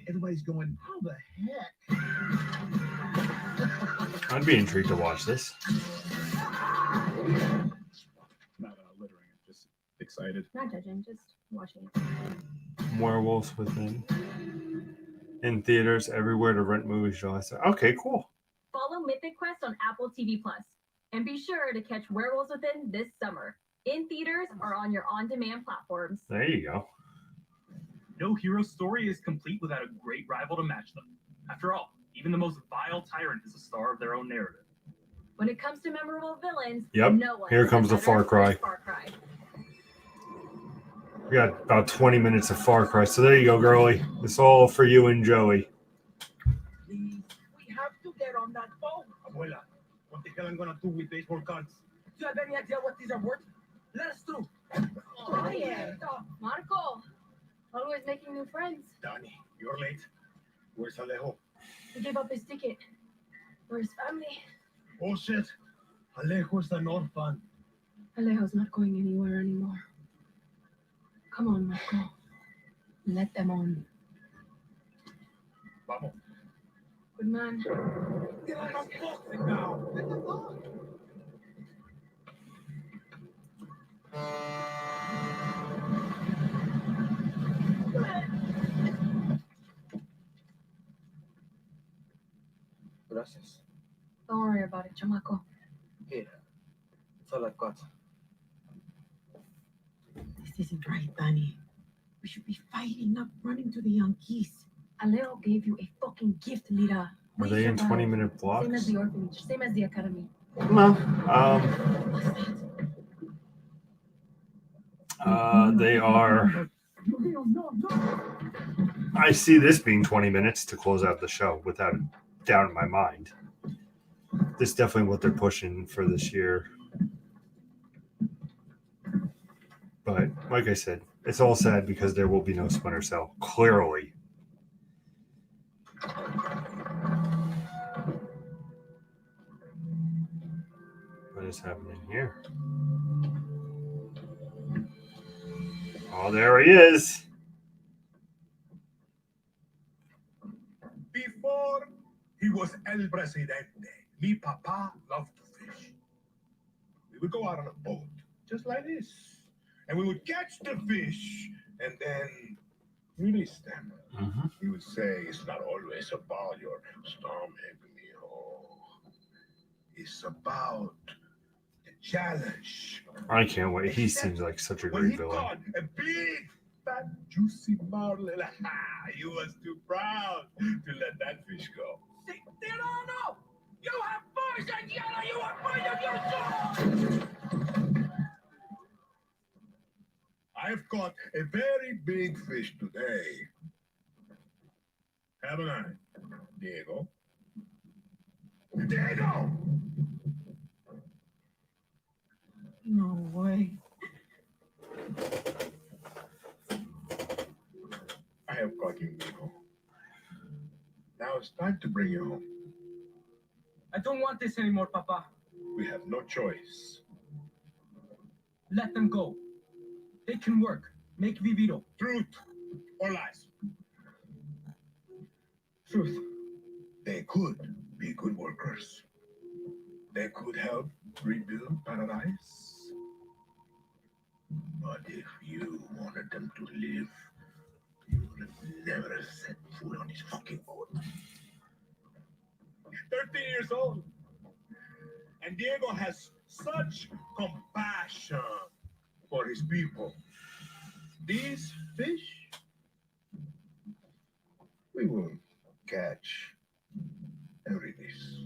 Everybody's going, how the heck? I'd be intrigued to watch this. Not littering it, just excited. Not judging, just watching it. Werewolves Within. In theaters everywhere to rent movies. July 2nd. Okay, cool. Follow Mythic Quest on Apple TV+. And be sure to catch Werewolves Within this summer, in theaters or on your on-demand platforms. There you go. No hero story is complete without a great rival to match them. After all, even the most vile tyrant is a star of their own narrative. When it comes to memorable villains, Yep. no one Here is comes the better Far than Cry. Far Cry. We got about 20 minutes of Far Cry. So there you go, girlie. It's all for you and Joey. to get on that phone. Abuela, what the hell I'm gonna do with baseball cards? Do you have any idea what these are worth? Let us through. Quiet. Marco, always making new friends. Danny, you're late. Where's Alejo? He gave up his ticket. Where's family? Bullshit. Alejo is an orphan. Alejo's not going anywhere anymore. Come on, Marco. Let them on. Vamos. Good man. Get out of boxing now. What the fuck? Gracias. Don't worry about it, chamaco. Here. That's all I've got. This isn't right, Danny. We should be fighting, not running to the Yankees. Alejo gave you a fucking gift, Lira. Are they in 20-minute blocks? Same as the orphanage, same as the academy. No. They are. I see this being 20 minutes to close out the show without a doubt in my mind. This is definitely what they're pushing for this year. But like I said, it's all sad because there will be no Splinter Cell. Clearly. What is happening here? Oh, there he is. Before he was El Presidente, mi papa loved to fish. We would go out on a boat, just like this, and we would catch the fish and then release them. Mm-hmm. He would say, it's not always about your stomach, mijo. It's about the challenge. I can't wait. He seems like such a When great he villain. caught a big, fat, juicy marlin, he was too proud to let that fish go. Tirano! You have poisoned Yellow! You are afraid of your soul! I've caught a very big fish today. Haven't I, Diego? Diego! No way. I have caught you, Diego. Now it's time to bring you home. I don't want this anymore, Papa. We have no choice. Let them go. They can work. Make Viviro. Truth or lies? Truth. They could be good workers. They could help rebuild paradise. But if you wanted them to live, you would have never set foot on his fucking boat. 13 years old. And Diego has such compassion for his people. These fish, we will catch and release.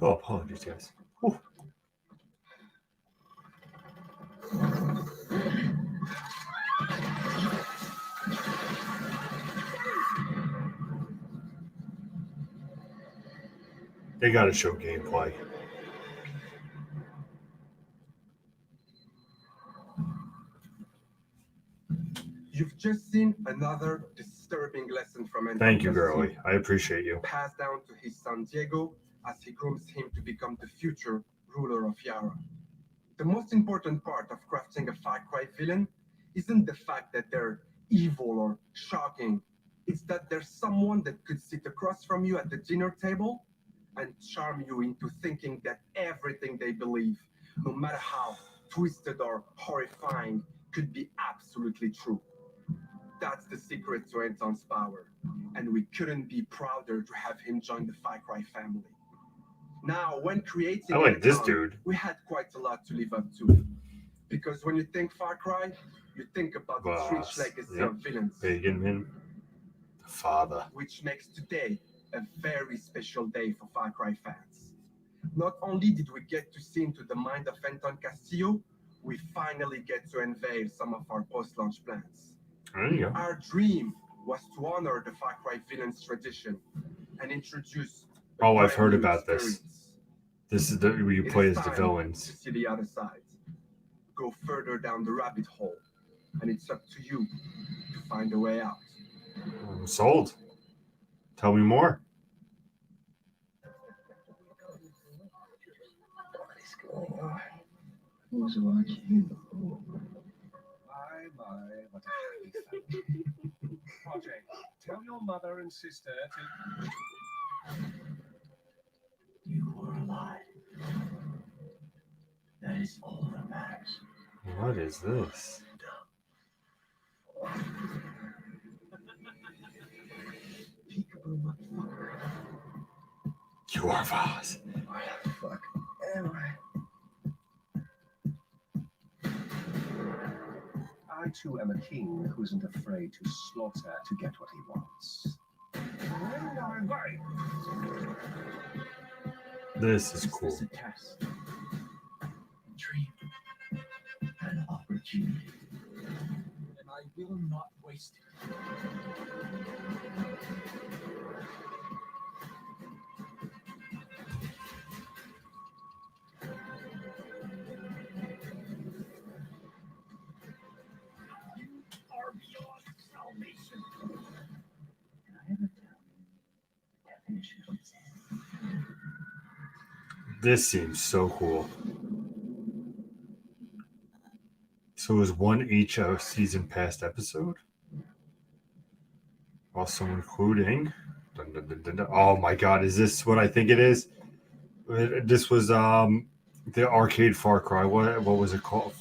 Oh, apologies, guys. Whew. They got to show gameplay. You've just seen another disturbing lesson from Anton Thank you, Castillo, girlie. I appreciate you. passed down to his son Diego as he grooms him to become the future ruler of Yara. The most important part of crafting a Far Cry villain isn't the fact that they're evil or shocking. It's that there's someone that could sit across from you at the dinner table and charm you into thinking that everything they believe, no matter how twisted or horrifying, could be absolutely true. That's the secret to Anton's power, and we couldn't be prouder to have him join the Far Cry family. Now, when creating I like this Anton, dude. we had quite a lot to live up to. Because when you think Far Cry, you think about its Boss. rich legacy Yep. of villains, Bacon him. The father. which makes today a very special day for Far Cry fans. Not only did we get to see into the mind of Anton Castillo, we finally get to unveil some of our post-launch plans. There you go. Our dream was to honor the Far Cry villain's tradition and introduce. Oh, I've brand heard new about this. experience. This is the where you It play is as the time villains. to see the other side. Go further down the rabbit hole, and it's up to you to find a way out. I'm sold. Tell me more. What is going on? Who's watching? My, what a happy family. Project, tell your mother and sister to... You were alive. That is all that matters. What is this? Peekaboo, motherfucker. You are Voss. Where the fuck am I too am a king who isn't afraid to slaughter to get what he wants. When I wait. This is cool. This a test? A dream? An opportunity? And I will not waste it. Are beyond salvation. Can I ever tell you the definition of sin? This seems so cool. So it was one each season past episode? Also including... Dun, dun, dun, dun, dun. Oh my god, is this what I think it is? This was the arcade Far Cry. What was it called?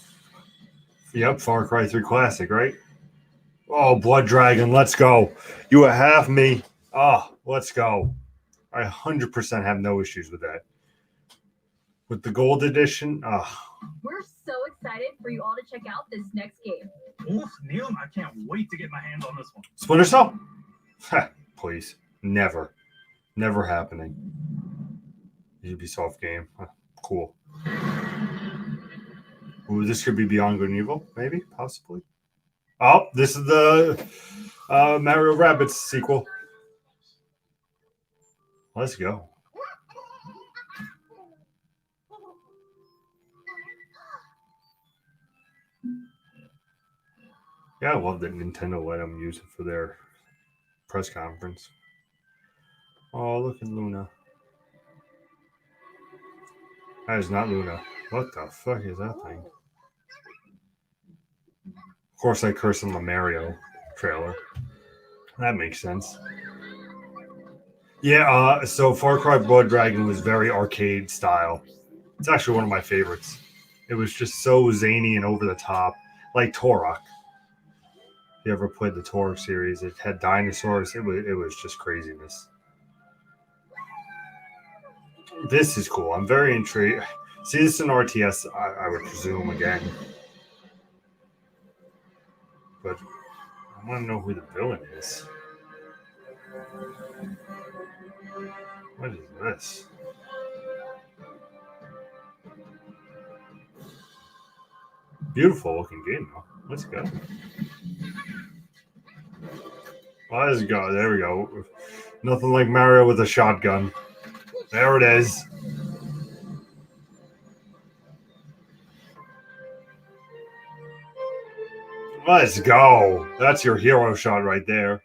Yep, Far Cry 3 Classic, right? Oh, Blood Dragon, let's go. You have me. Oh, let's go. I 100% have no issues with that. With the gold edition, We're so excited for you all to check out this next game. Oof, Neil, I can't wait to get my hands on this one. Splinter Cell? Please. Never. Never happening. Ubisoft game. Cool. Ooh, this could be Beyond Good and Evil, maybe, possibly. Oh, this is the Mario Rabbids sequel. Let's go. Yeah, I love that Nintendo let them use it for their press conference. Oh, look at Luna. That is not Luna. What the fuck is that thing? Of course, I curse on the Mario trailer. That makes sense. Yeah, so Far Cry Blood Dragon was very arcade style. It's actually one of my favorites. It was just so zany and over the top, like Turok. If you ever played the Turok series, it had dinosaurs. It was just craziness. This is cool. I'm very intrigued. See this in RTS, I would presume again. But I want to know who the villain is. What is this? Beautiful looking game, though. Let's go. Let's go. There we go. Nothing like Mario with a shotgun. There it is. Let's go. That's your hero shot right there.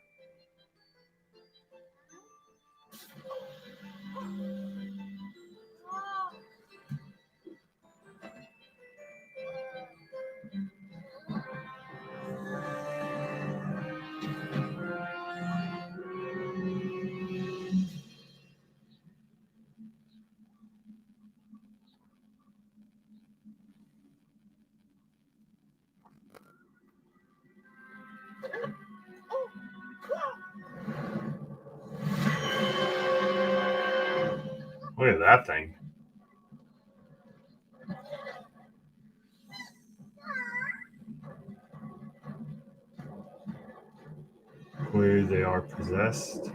Look at that thing. Clearly they are possessed.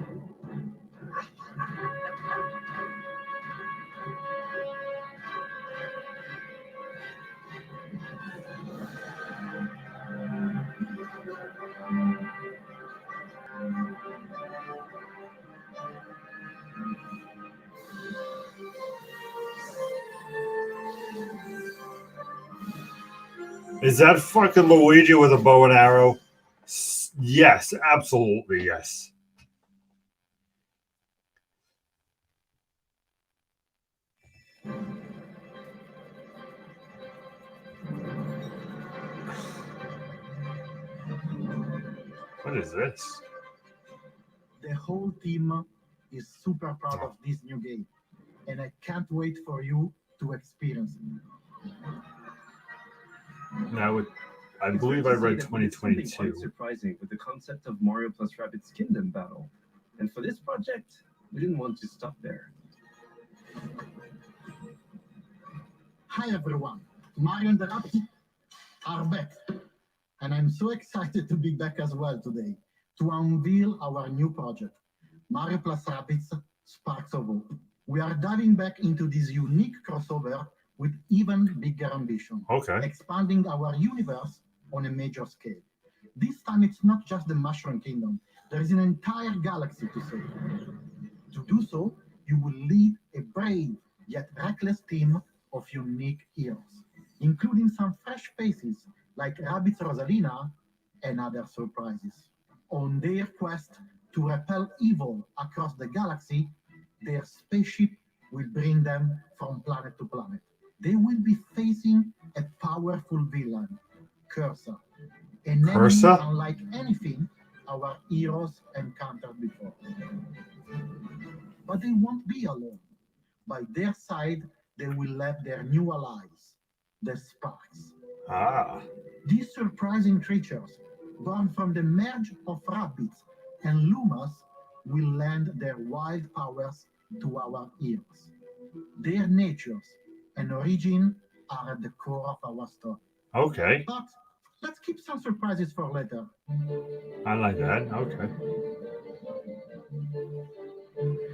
Is that fucking Luigi with a bow and arrow? Yes, absolutely yes. What is this? The whole team is super proud of this new game, and I can't wait for you to experience it. Now, I believe I read 2022. Quite surprising with the concept of Mario plus Rabbids Kingdom Battle, and for this project, we didn't want to stop there. Hi everyone, Mario and the Rabbids are back, and I'm so excited to be back as well today to unveil our new project, Mario plus Rabbids Sparks of Hope. We are diving back into this unique crossover with even bigger ambition, expanding our universe on a major scale. This time it's not just the Mushroom Kingdom, there is an entire galaxy to save. To do so, you will lead a brave yet reckless team of unique heroes, including some fresh faces like Rabbids Rosalina and other surprises. On their quest to repel evil across the galaxy, their spaceship will bring them from planet to planet. They will be facing a powerful villain, Cursor, an enemy unlike anything our heroes encountered before. But they won't be alone. By their side, they will have their new allies, the Sparks. These surprising creatures, born from the merge of Rabbids and Lumas, will lend their wild powers to our heroes. Their natures and origin are at the core of our story. Okay. But let's keep some surprises for later. I like that. Okay.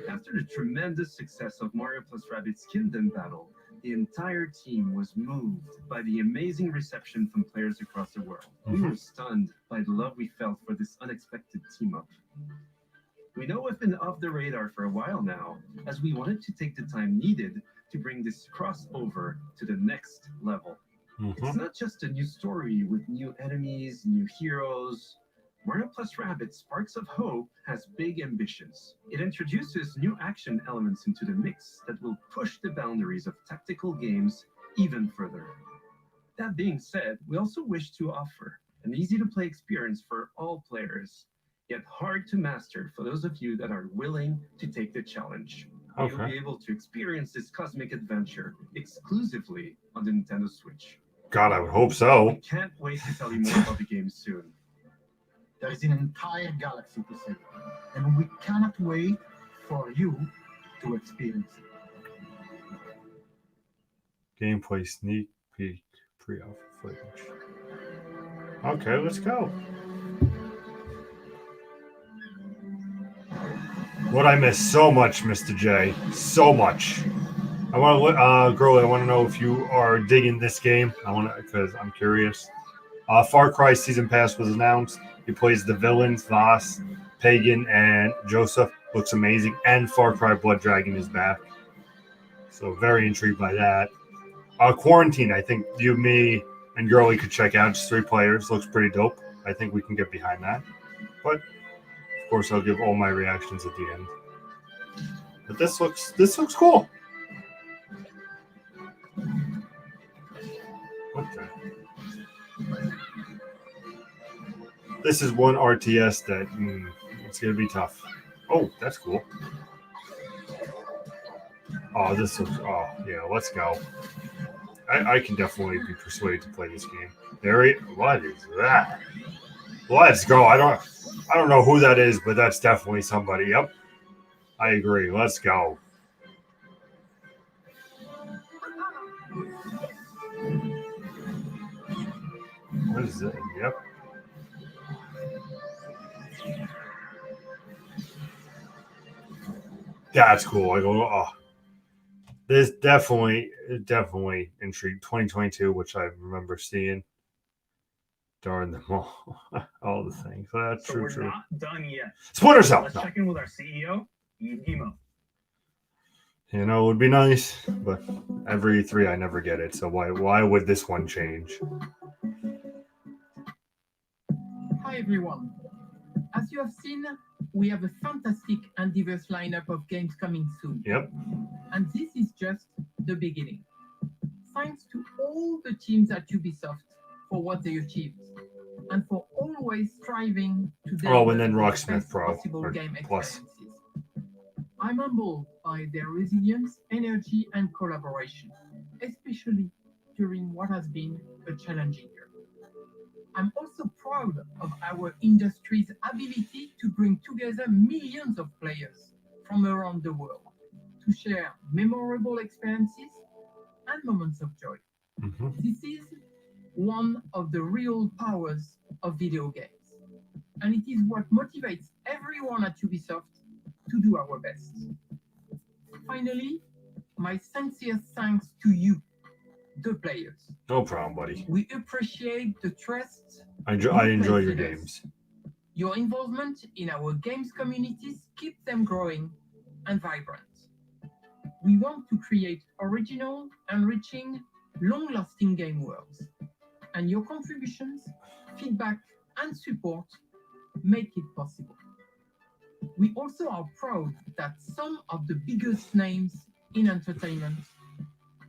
After the tremendous success of Mario plus Rabbids Kingdom Battle, the entire team was moved by the amazing reception from players across the world. We were stunned by the love we felt for this unexpected team-up. We know we've been off the radar for a while now, as we wanted to take the time needed to bring this crossover to the next level. It's not just a new story with new enemies, new heroes. Mario plus Rabbids Sparks of Hope has big ambitions. It introduces new action elements into the mix that will push the boundaries of tactical games even further. That being said, we also wish to offer an easy-to-play experience for all players, yet hard to master for those of you that are willing to take the challenge. You'll be able to experience this cosmic adventure exclusively on the Nintendo Switch. God, I would hope so. We can't wait to tell you more about the game soon. There is an entire galaxy to save, and we cannot wait for you to experience it. Gameplay sneak peek pre-alpha footage. Okay, let's go. What I missed so much, Mr. J. So much. I want to, Girly, I want to know if you are digging this game. I want to, because I'm curious. Far Cry Season Pass was announced. He plays the villains, Voss, Pagan, and Joseph. Looks amazing. And Far Cry Blood Dragon is back. So very intrigued by that. Quarantine, I think you, me, and Girly could check out. Just 3 players. Looks pretty dope. I think we can get behind that. But, of course, I'll give all my reactions at the end. But this looks cool. What the? This is one RTS that it's going to be tough. Oh, that's cool. Oh, this looks... Oh, yeah, let's go. I can definitely be persuaded to play this game. What is that? Let's go. I don't know who that is, but that's definitely somebody. Yep. I agree. Let's go. What is it? Yep. That's cool. I go, oh. This definitely intrigued. 2022, which I remember seeing during the all the things. That's so true. We're not done yet. Splinter Cell. Let's check in with our CEO, Emo. You know, it would be nice, but every 3 I never get it. So why would this one change? Hi everyone. As you have seen, we have a fantastic and diverse lineup of games coming soon. Yep. And this is just the beginning. Thanks to all the teams at Ubisoft for what they achieved and for always striving to Oh, and then the Rocksmith best Pro possible or game Plus. experiences. I'm humbled by their resilience, energy, and collaboration, especially during what has been a challenging year. I'm also proud of our industry's ability to bring together millions of players from around the world to share memorable experiences and moments of joy. This is one of the real powers of video games, and it is what motivates everyone at Ubisoft to do our best. Finally, my sincere thanks to you, the players. No problem, buddy. We appreciate the trust. I you enjoy place your in us. games. Your involvement in our games communities keeps them growing and vibrant. We want to create original, enriching, long-lasting game worlds, and your contributions, feedback, and support make it possible. We also are proud that some of the biggest names in entertainment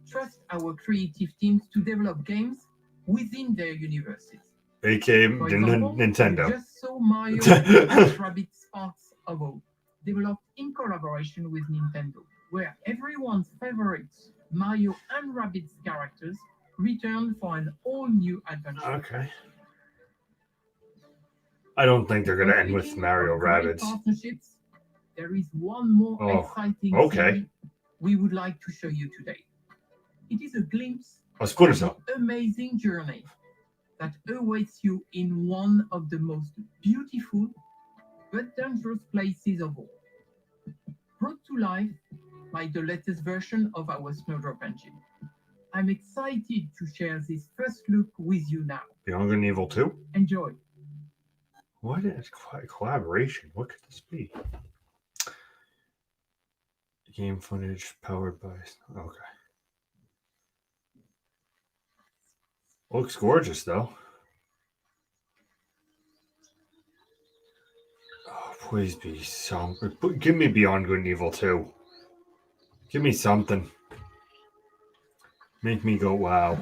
trust our creative teams to develop games within their universes. AKA For example, Nintendo. we just saw Mario and Rabbids Sparks of Hope, developed in collaboration with Nintendo, where everyone's favorite Mario and Rabbids characters return for an all-new adventure. Okay. I don't think they're going to end with Speaking Mario of great Rabbids. partnerships, there is one more exciting okay. thing we would like to show you today. It is a glimpse Splinter of Cell. the amazing journey that awaits you in one of the most beautiful but dangerous places of all. Brought to life by the latest version of our Snowdrop engine. I'm excited to share this first look with you now. Beyond Good and Evil 2? Enjoy. What is collaboration? What could this be? Game footage powered by... Okay. Looks gorgeous, though. Oh, please be some... Give me Beyond Good and Evil 2. Give me something. Make me go, wow.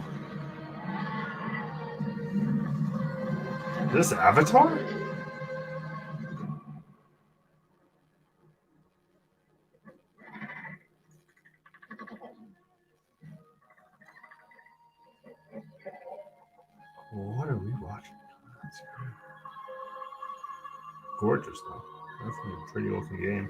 Is this Avatar? What are we watching? That's great. Gorgeous, though. Definitely a pretty looking game.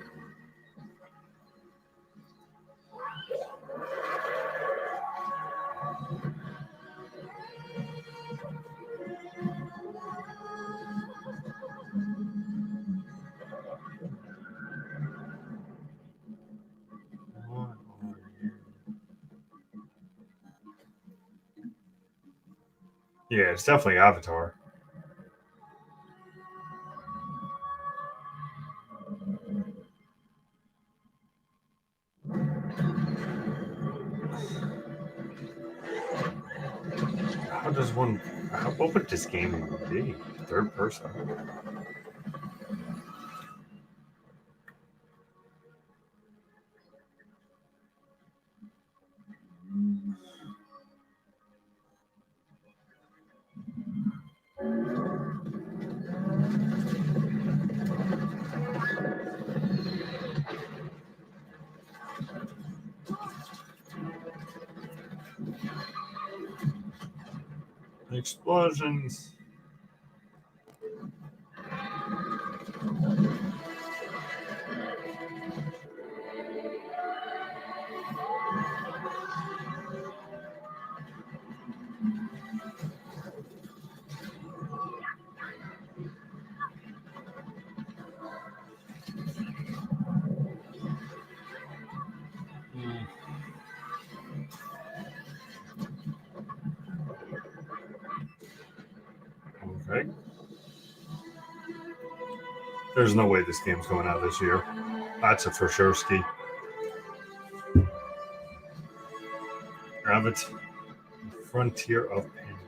Yeah, it's definitely Avatar. How does one... What would this game be? Third person? Explosions. Okay. There's no way this game's going out this year. That's a for sure ski. Rabbit, Frontier of Pandora.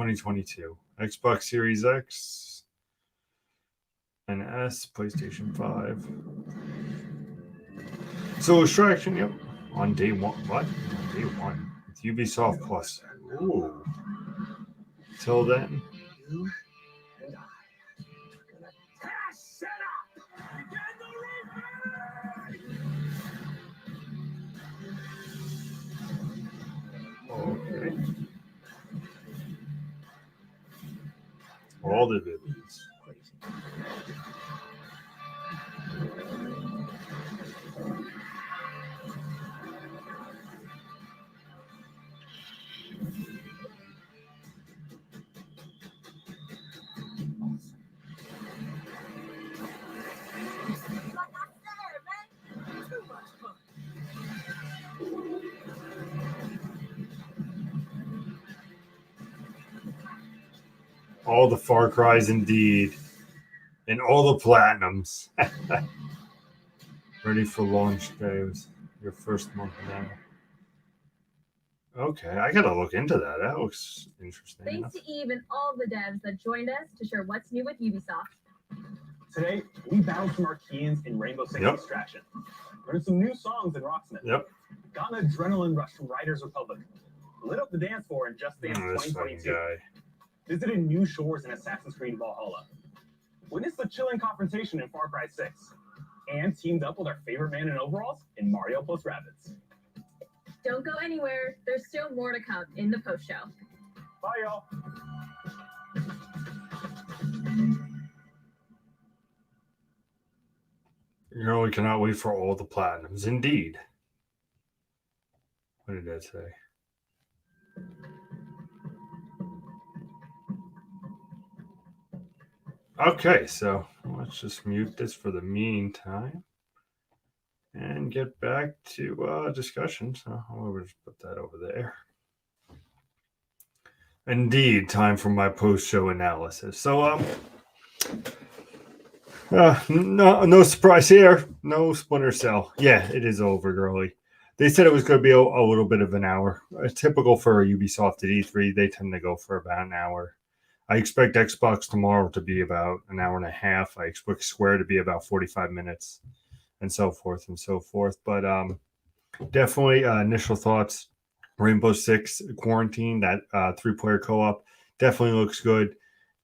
2022. Xbox Series X and S, PlayStation 5. So Extraction, yep. On day one. What? On day one. With Ubisoft Plus. Ooh. Till then. You and I are gonna tear shit up! Okay. All the videos. All the Far Cries indeed. And all the Platinums. Ready for launch day. It was your first month now. Okay, I gotta look into that. That looks interesting. Thanks enough. to Eve and all the devs that joined us to share what's new with Ubisoft. Today, we battled some Archeans in Rainbow Six Yep. Extraction. Learned some new songs in Rocksmith. Yep. Got an adrenaline rush from Riders Republic. Lit up the dance floor in Just Dance This fucking 2022. guy. Visited new shores in Assassin's Creed Valhalla. Witnessed the chilling confrontation in Far Cry 6. And teamed up with our favorite man in overalls in Mario plus Rabbids. Don't go anywhere. There's still more to come in the post show. Bye, y'all. You know, we cannot wait for all the Platinums. Indeed. What did that say? Okay, so let's just mute this for the meantime and get back to discussion. So I'll just put that over there. Indeed, time for my post-show analysis. So, no surprise here. No Splinter Cell. Yeah, it is over, girly. They said it was going to be a little bit of an hour. Typical for Ubisoft at E3. They tend to go for about an hour. I expect Xbox tomorrow to be about an hour and a half. I expect Square to be about 45 minutes and so forth and so forth. But definitely initial thoughts. Rainbow Six Quarantine, that 3-player co-op, definitely looks good.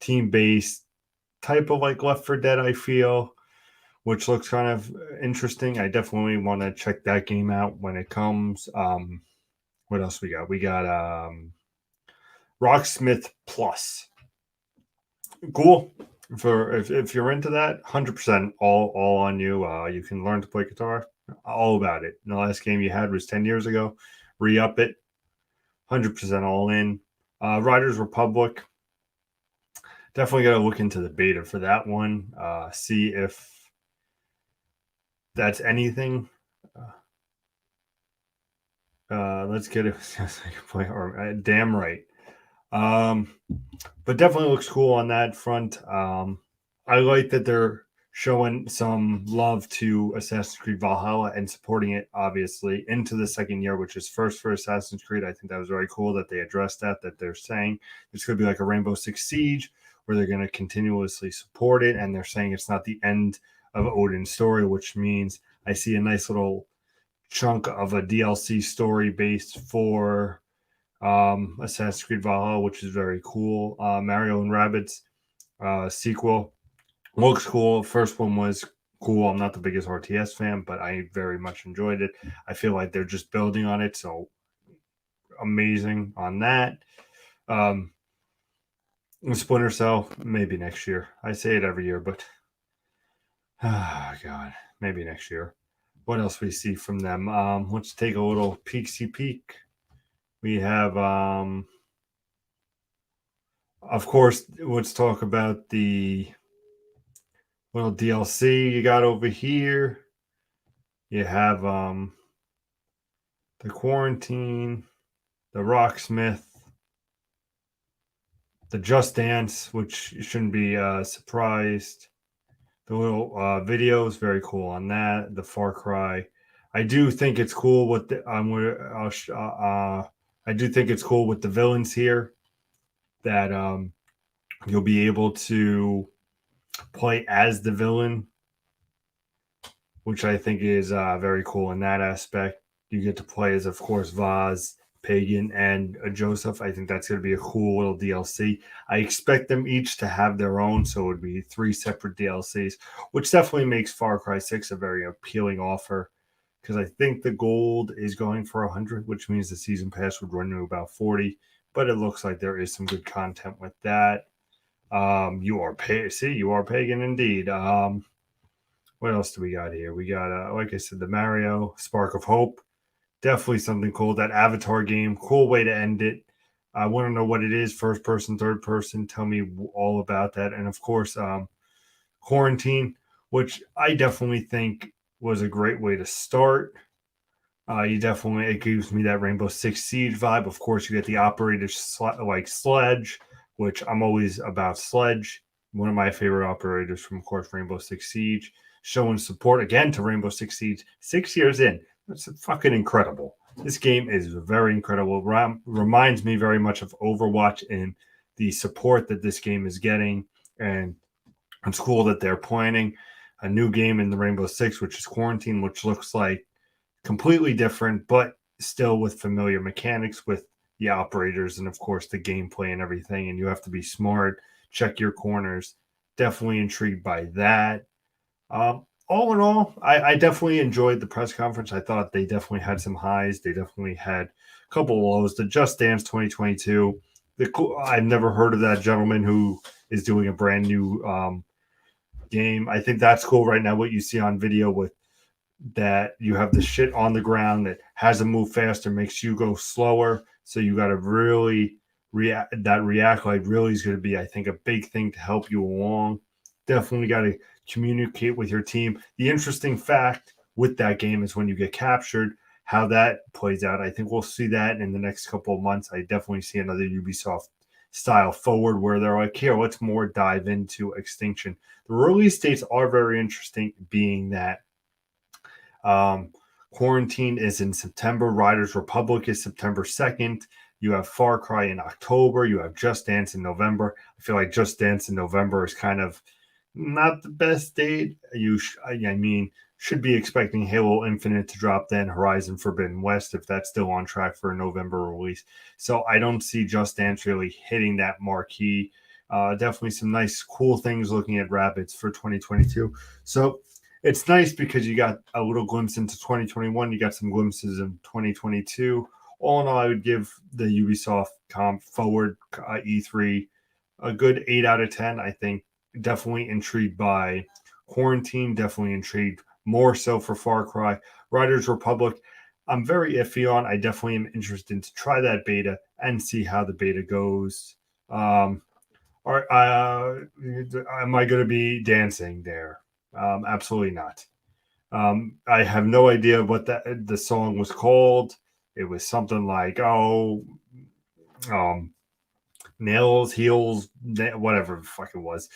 Team-based, type of like Left 4 Dead, I feel, which looks kind of interesting. I definitely want to check that game out when it comes. What else we got? We got Rocksmith Plus. Cool. For if you're into that, 100% all on you. You can learn to play guitar. All about it. The last game you had was 10 years ago. Re-up it. 100% all in. Riders Republic. Definitely got to look into the beta for that one. See if that's anything. Let's get it. Damn right. But definitely looks cool on that front. I like that they're showing some love to Assassin's Creed Valhalla and supporting it, obviously, into the second year, which is first for Assassin's Creed. I think that was very cool that they addressed that they're saying it's going to be like a Rainbow Six Siege where they're going to continuously support it. And they're saying it's not the end of Odin's story, which means I see a nice little chunk of a DLC story based for Assassin's Creed Valhalla, which is very cool. Mario and Rabbids sequel looks cool. First one was cool. I'm not the biggest RTS fan, but I very much enjoyed it. I feel like they're just building on it, so amazing on that. Splinter Cell, maybe next year. I say it every year, but God, maybe next year. What else we see from them? Let's take a little peeksy peek. We have, of course, let's talk about the little DLC you got over here. You have the Quarantine, the Rocksmith, the Just Dance, which you shouldn't be surprised. The little videos, very cool on that. The Far Cry. I do think it's cool with the I do think it's cool with the villains here. that you'll be able to play as the villain, which I think is very cool in that aspect. You get to play as, of course, Vaz, Pagan, and Joseph. I think that's going to be a cool little DLC. I expect them each to have their own, so it would be 3 separate DLCs, which definitely makes Far Cry 6 a very appealing offer, because I think the gold is going for 100, which means the season pass would run to about 40, but it looks like there is some good content with that. You are pagan indeed. What else do we got here? We got, like I said, the Mario Spark of Hope. Definitely something cool. That Avatar game, cool way to end it. I want to know what it is. First person, third person. Tell me all about that. And of course, Quarantine, which I definitely think was a great way to start. It gives me that Rainbow Six Siege vibe. Of course, you get the operator like Sledge, which I'm always about Sledge. One of my favorite operators from, of course, Rainbow Six Siege, showing support again to Rainbow Six Siege 6 years in. It's fucking incredible. This game is very incredible. Reminds me very much of Overwatch in the support that this game is getting, and it's cool that they're planning a new game in the Rainbow Six, which is Quarantine, which looks like completely different, but still with familiar mechanics with the operators and, of course, the gameplay and everything. And you have to be smart, check your corners. Definitely intrigued by that. All in all, I definitely enjoyed the press conference. I thought they definitely had some highs. They definitely had a couple of lows. The Just Dance 2022. I've never heard of that gentleman who is doing a brand new game. I think that's cool right now. What you see on video with that, you have the shit on the ground that has to move faster, makes you go slower. So you got to really react. That react like really is going to be, I think, a big thing to help you along. Definitely got to communicate with your team. The interesting fact with that game is when you get captured, how that plays out. I think we'll see that in the next couple of months. I definitely see another Ubisoft style forward where they're like, here, let's more dive into Extinction. The release dates are very interesting, being that Quarantine is in September. Riders Republic is September 2nd. You have Far Cry in October. You have Just Dance in November. I feel like Just Dance in November is kind of not the best date. Should be expecting Halo Infinite to drop then, Horizon Forbidden West, if that's still on track for a November release. So I don't see Just Dance really hitting that marquee. Definitely some nice, cool things looking at Rabbids for 2022. So it's nice because you got a little glimpse into 2021. You got some glimpses in 2022. All in all, I would give the Ubisoft Forward E3 a good 8 out of 10. I think definitely intrigued by Quarantine, definitely intrigued more so for Far Cry. Riders Republic, I'm very iffy on. I definitely am interested to try that beta and see how the beta goes. Am I going to be dancing there? Absolutely not. I have no idea what the song was called. It was something like, nails, heels, whatever the fuck it was.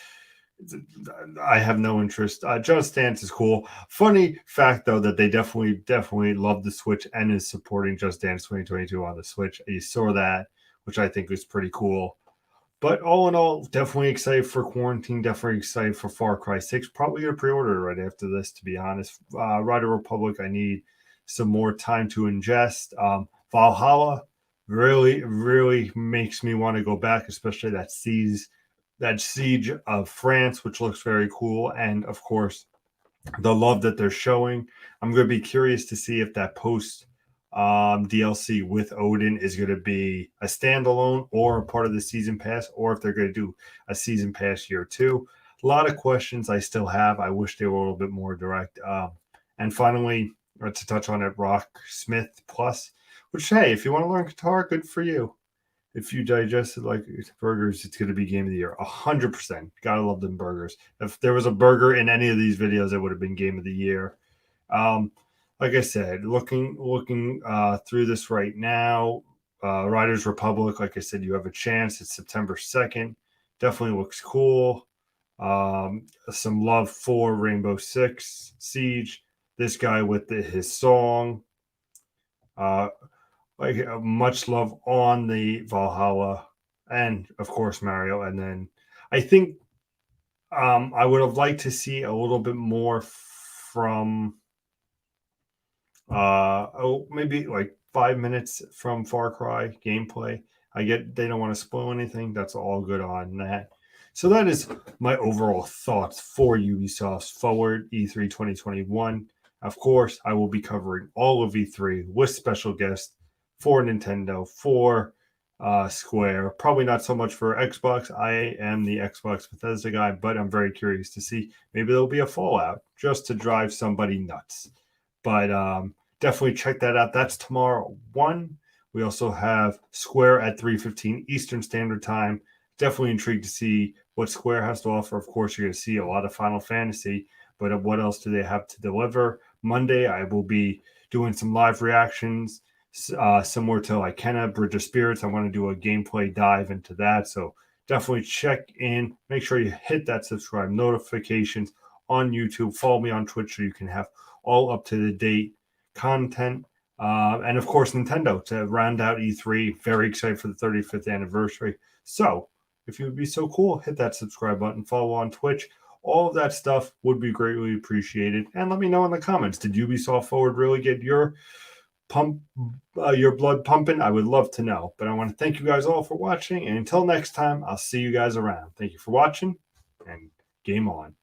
I have no interest. Just Dance is cool. Funny fact, though, that they definitely love the Switch and is supporting Just Dance 2022 on the Switch. You saw that, which I think was pretty cool. But all in all, definitely excited for Quarantine. Definitely excited for Far Cry 6. Probably going to pre-order it right after this, to be honest. Rider Republic, I need some more time to ingest. Valhalla really makes me want to go back, especially that siege of France, which looks very cool. And, of course, the love that they're showing. I'm going to be curious to see if that post DLC with Odin is going to be a standalone or a part of the season pass, or if they're going to do a season pass year 2. A lot of questions I still have. I wish they were a little bit more direct. And finally, to touch on it, Rocksmith Plus, which, hey, if you want to learn guitar, good for you. If you digest it like burgers, it's going to be game of the year. 100%. Gotta love them burgers. If there was a burger in any of these videos, it would have been game of the year. Like I said, looking through this right now, Riders Republic, like I said, you have a chance. It's September 2nd. Definitely looks cool. Some love for Rainbow Six Siege. This guy with his song. Much love on the Valhalla and of course Mario. And then I think I would have liked to see a little bit more from maybe like 5 minutes from Far Cry gameplay. I get they don't want to spoil anything. That's all good on that. So that is my overall thoughts for Ubisoft's Forward E3 2021. Of course, I will be covering all of E3 with special guests for Nintendo, for Square. Probably not so much for Xbox. I am the Xbox Bethesda guy, but I'm very curious to see. Maybe there'll be a Fallout just to drive somebody nuts. But definitely check that out. That's tomorrow 1. We also have Square at 3:15 Eastern Standard Time. Definitely intrigued to see what Square has to offer. Of course, you're going to see a lot of Final Fantasy, but what else do they have to deliver? Monday, I will be doing some live reactions, similar to like Kenna, Bridge of Spirits. I want to do a gameplay dive into that. So definitely check in. Make sure you hit that subscribe notifications on YouTube. Follow me on Twitch so you can have all up to the date content. And of course, Nintendo to round out E3. Very excited for the 35th anniversary. So if you would be so cool, hit that subscribe button, follow on Twitch. All of that stuff would be greatly appreciated. And let me know in the comments, did Ubisoft Forward really get your blood pumping? I would love to know. But I want to thank you guys all for watching. And until next time, I'll see you guys around. Thank you for watching, and game on.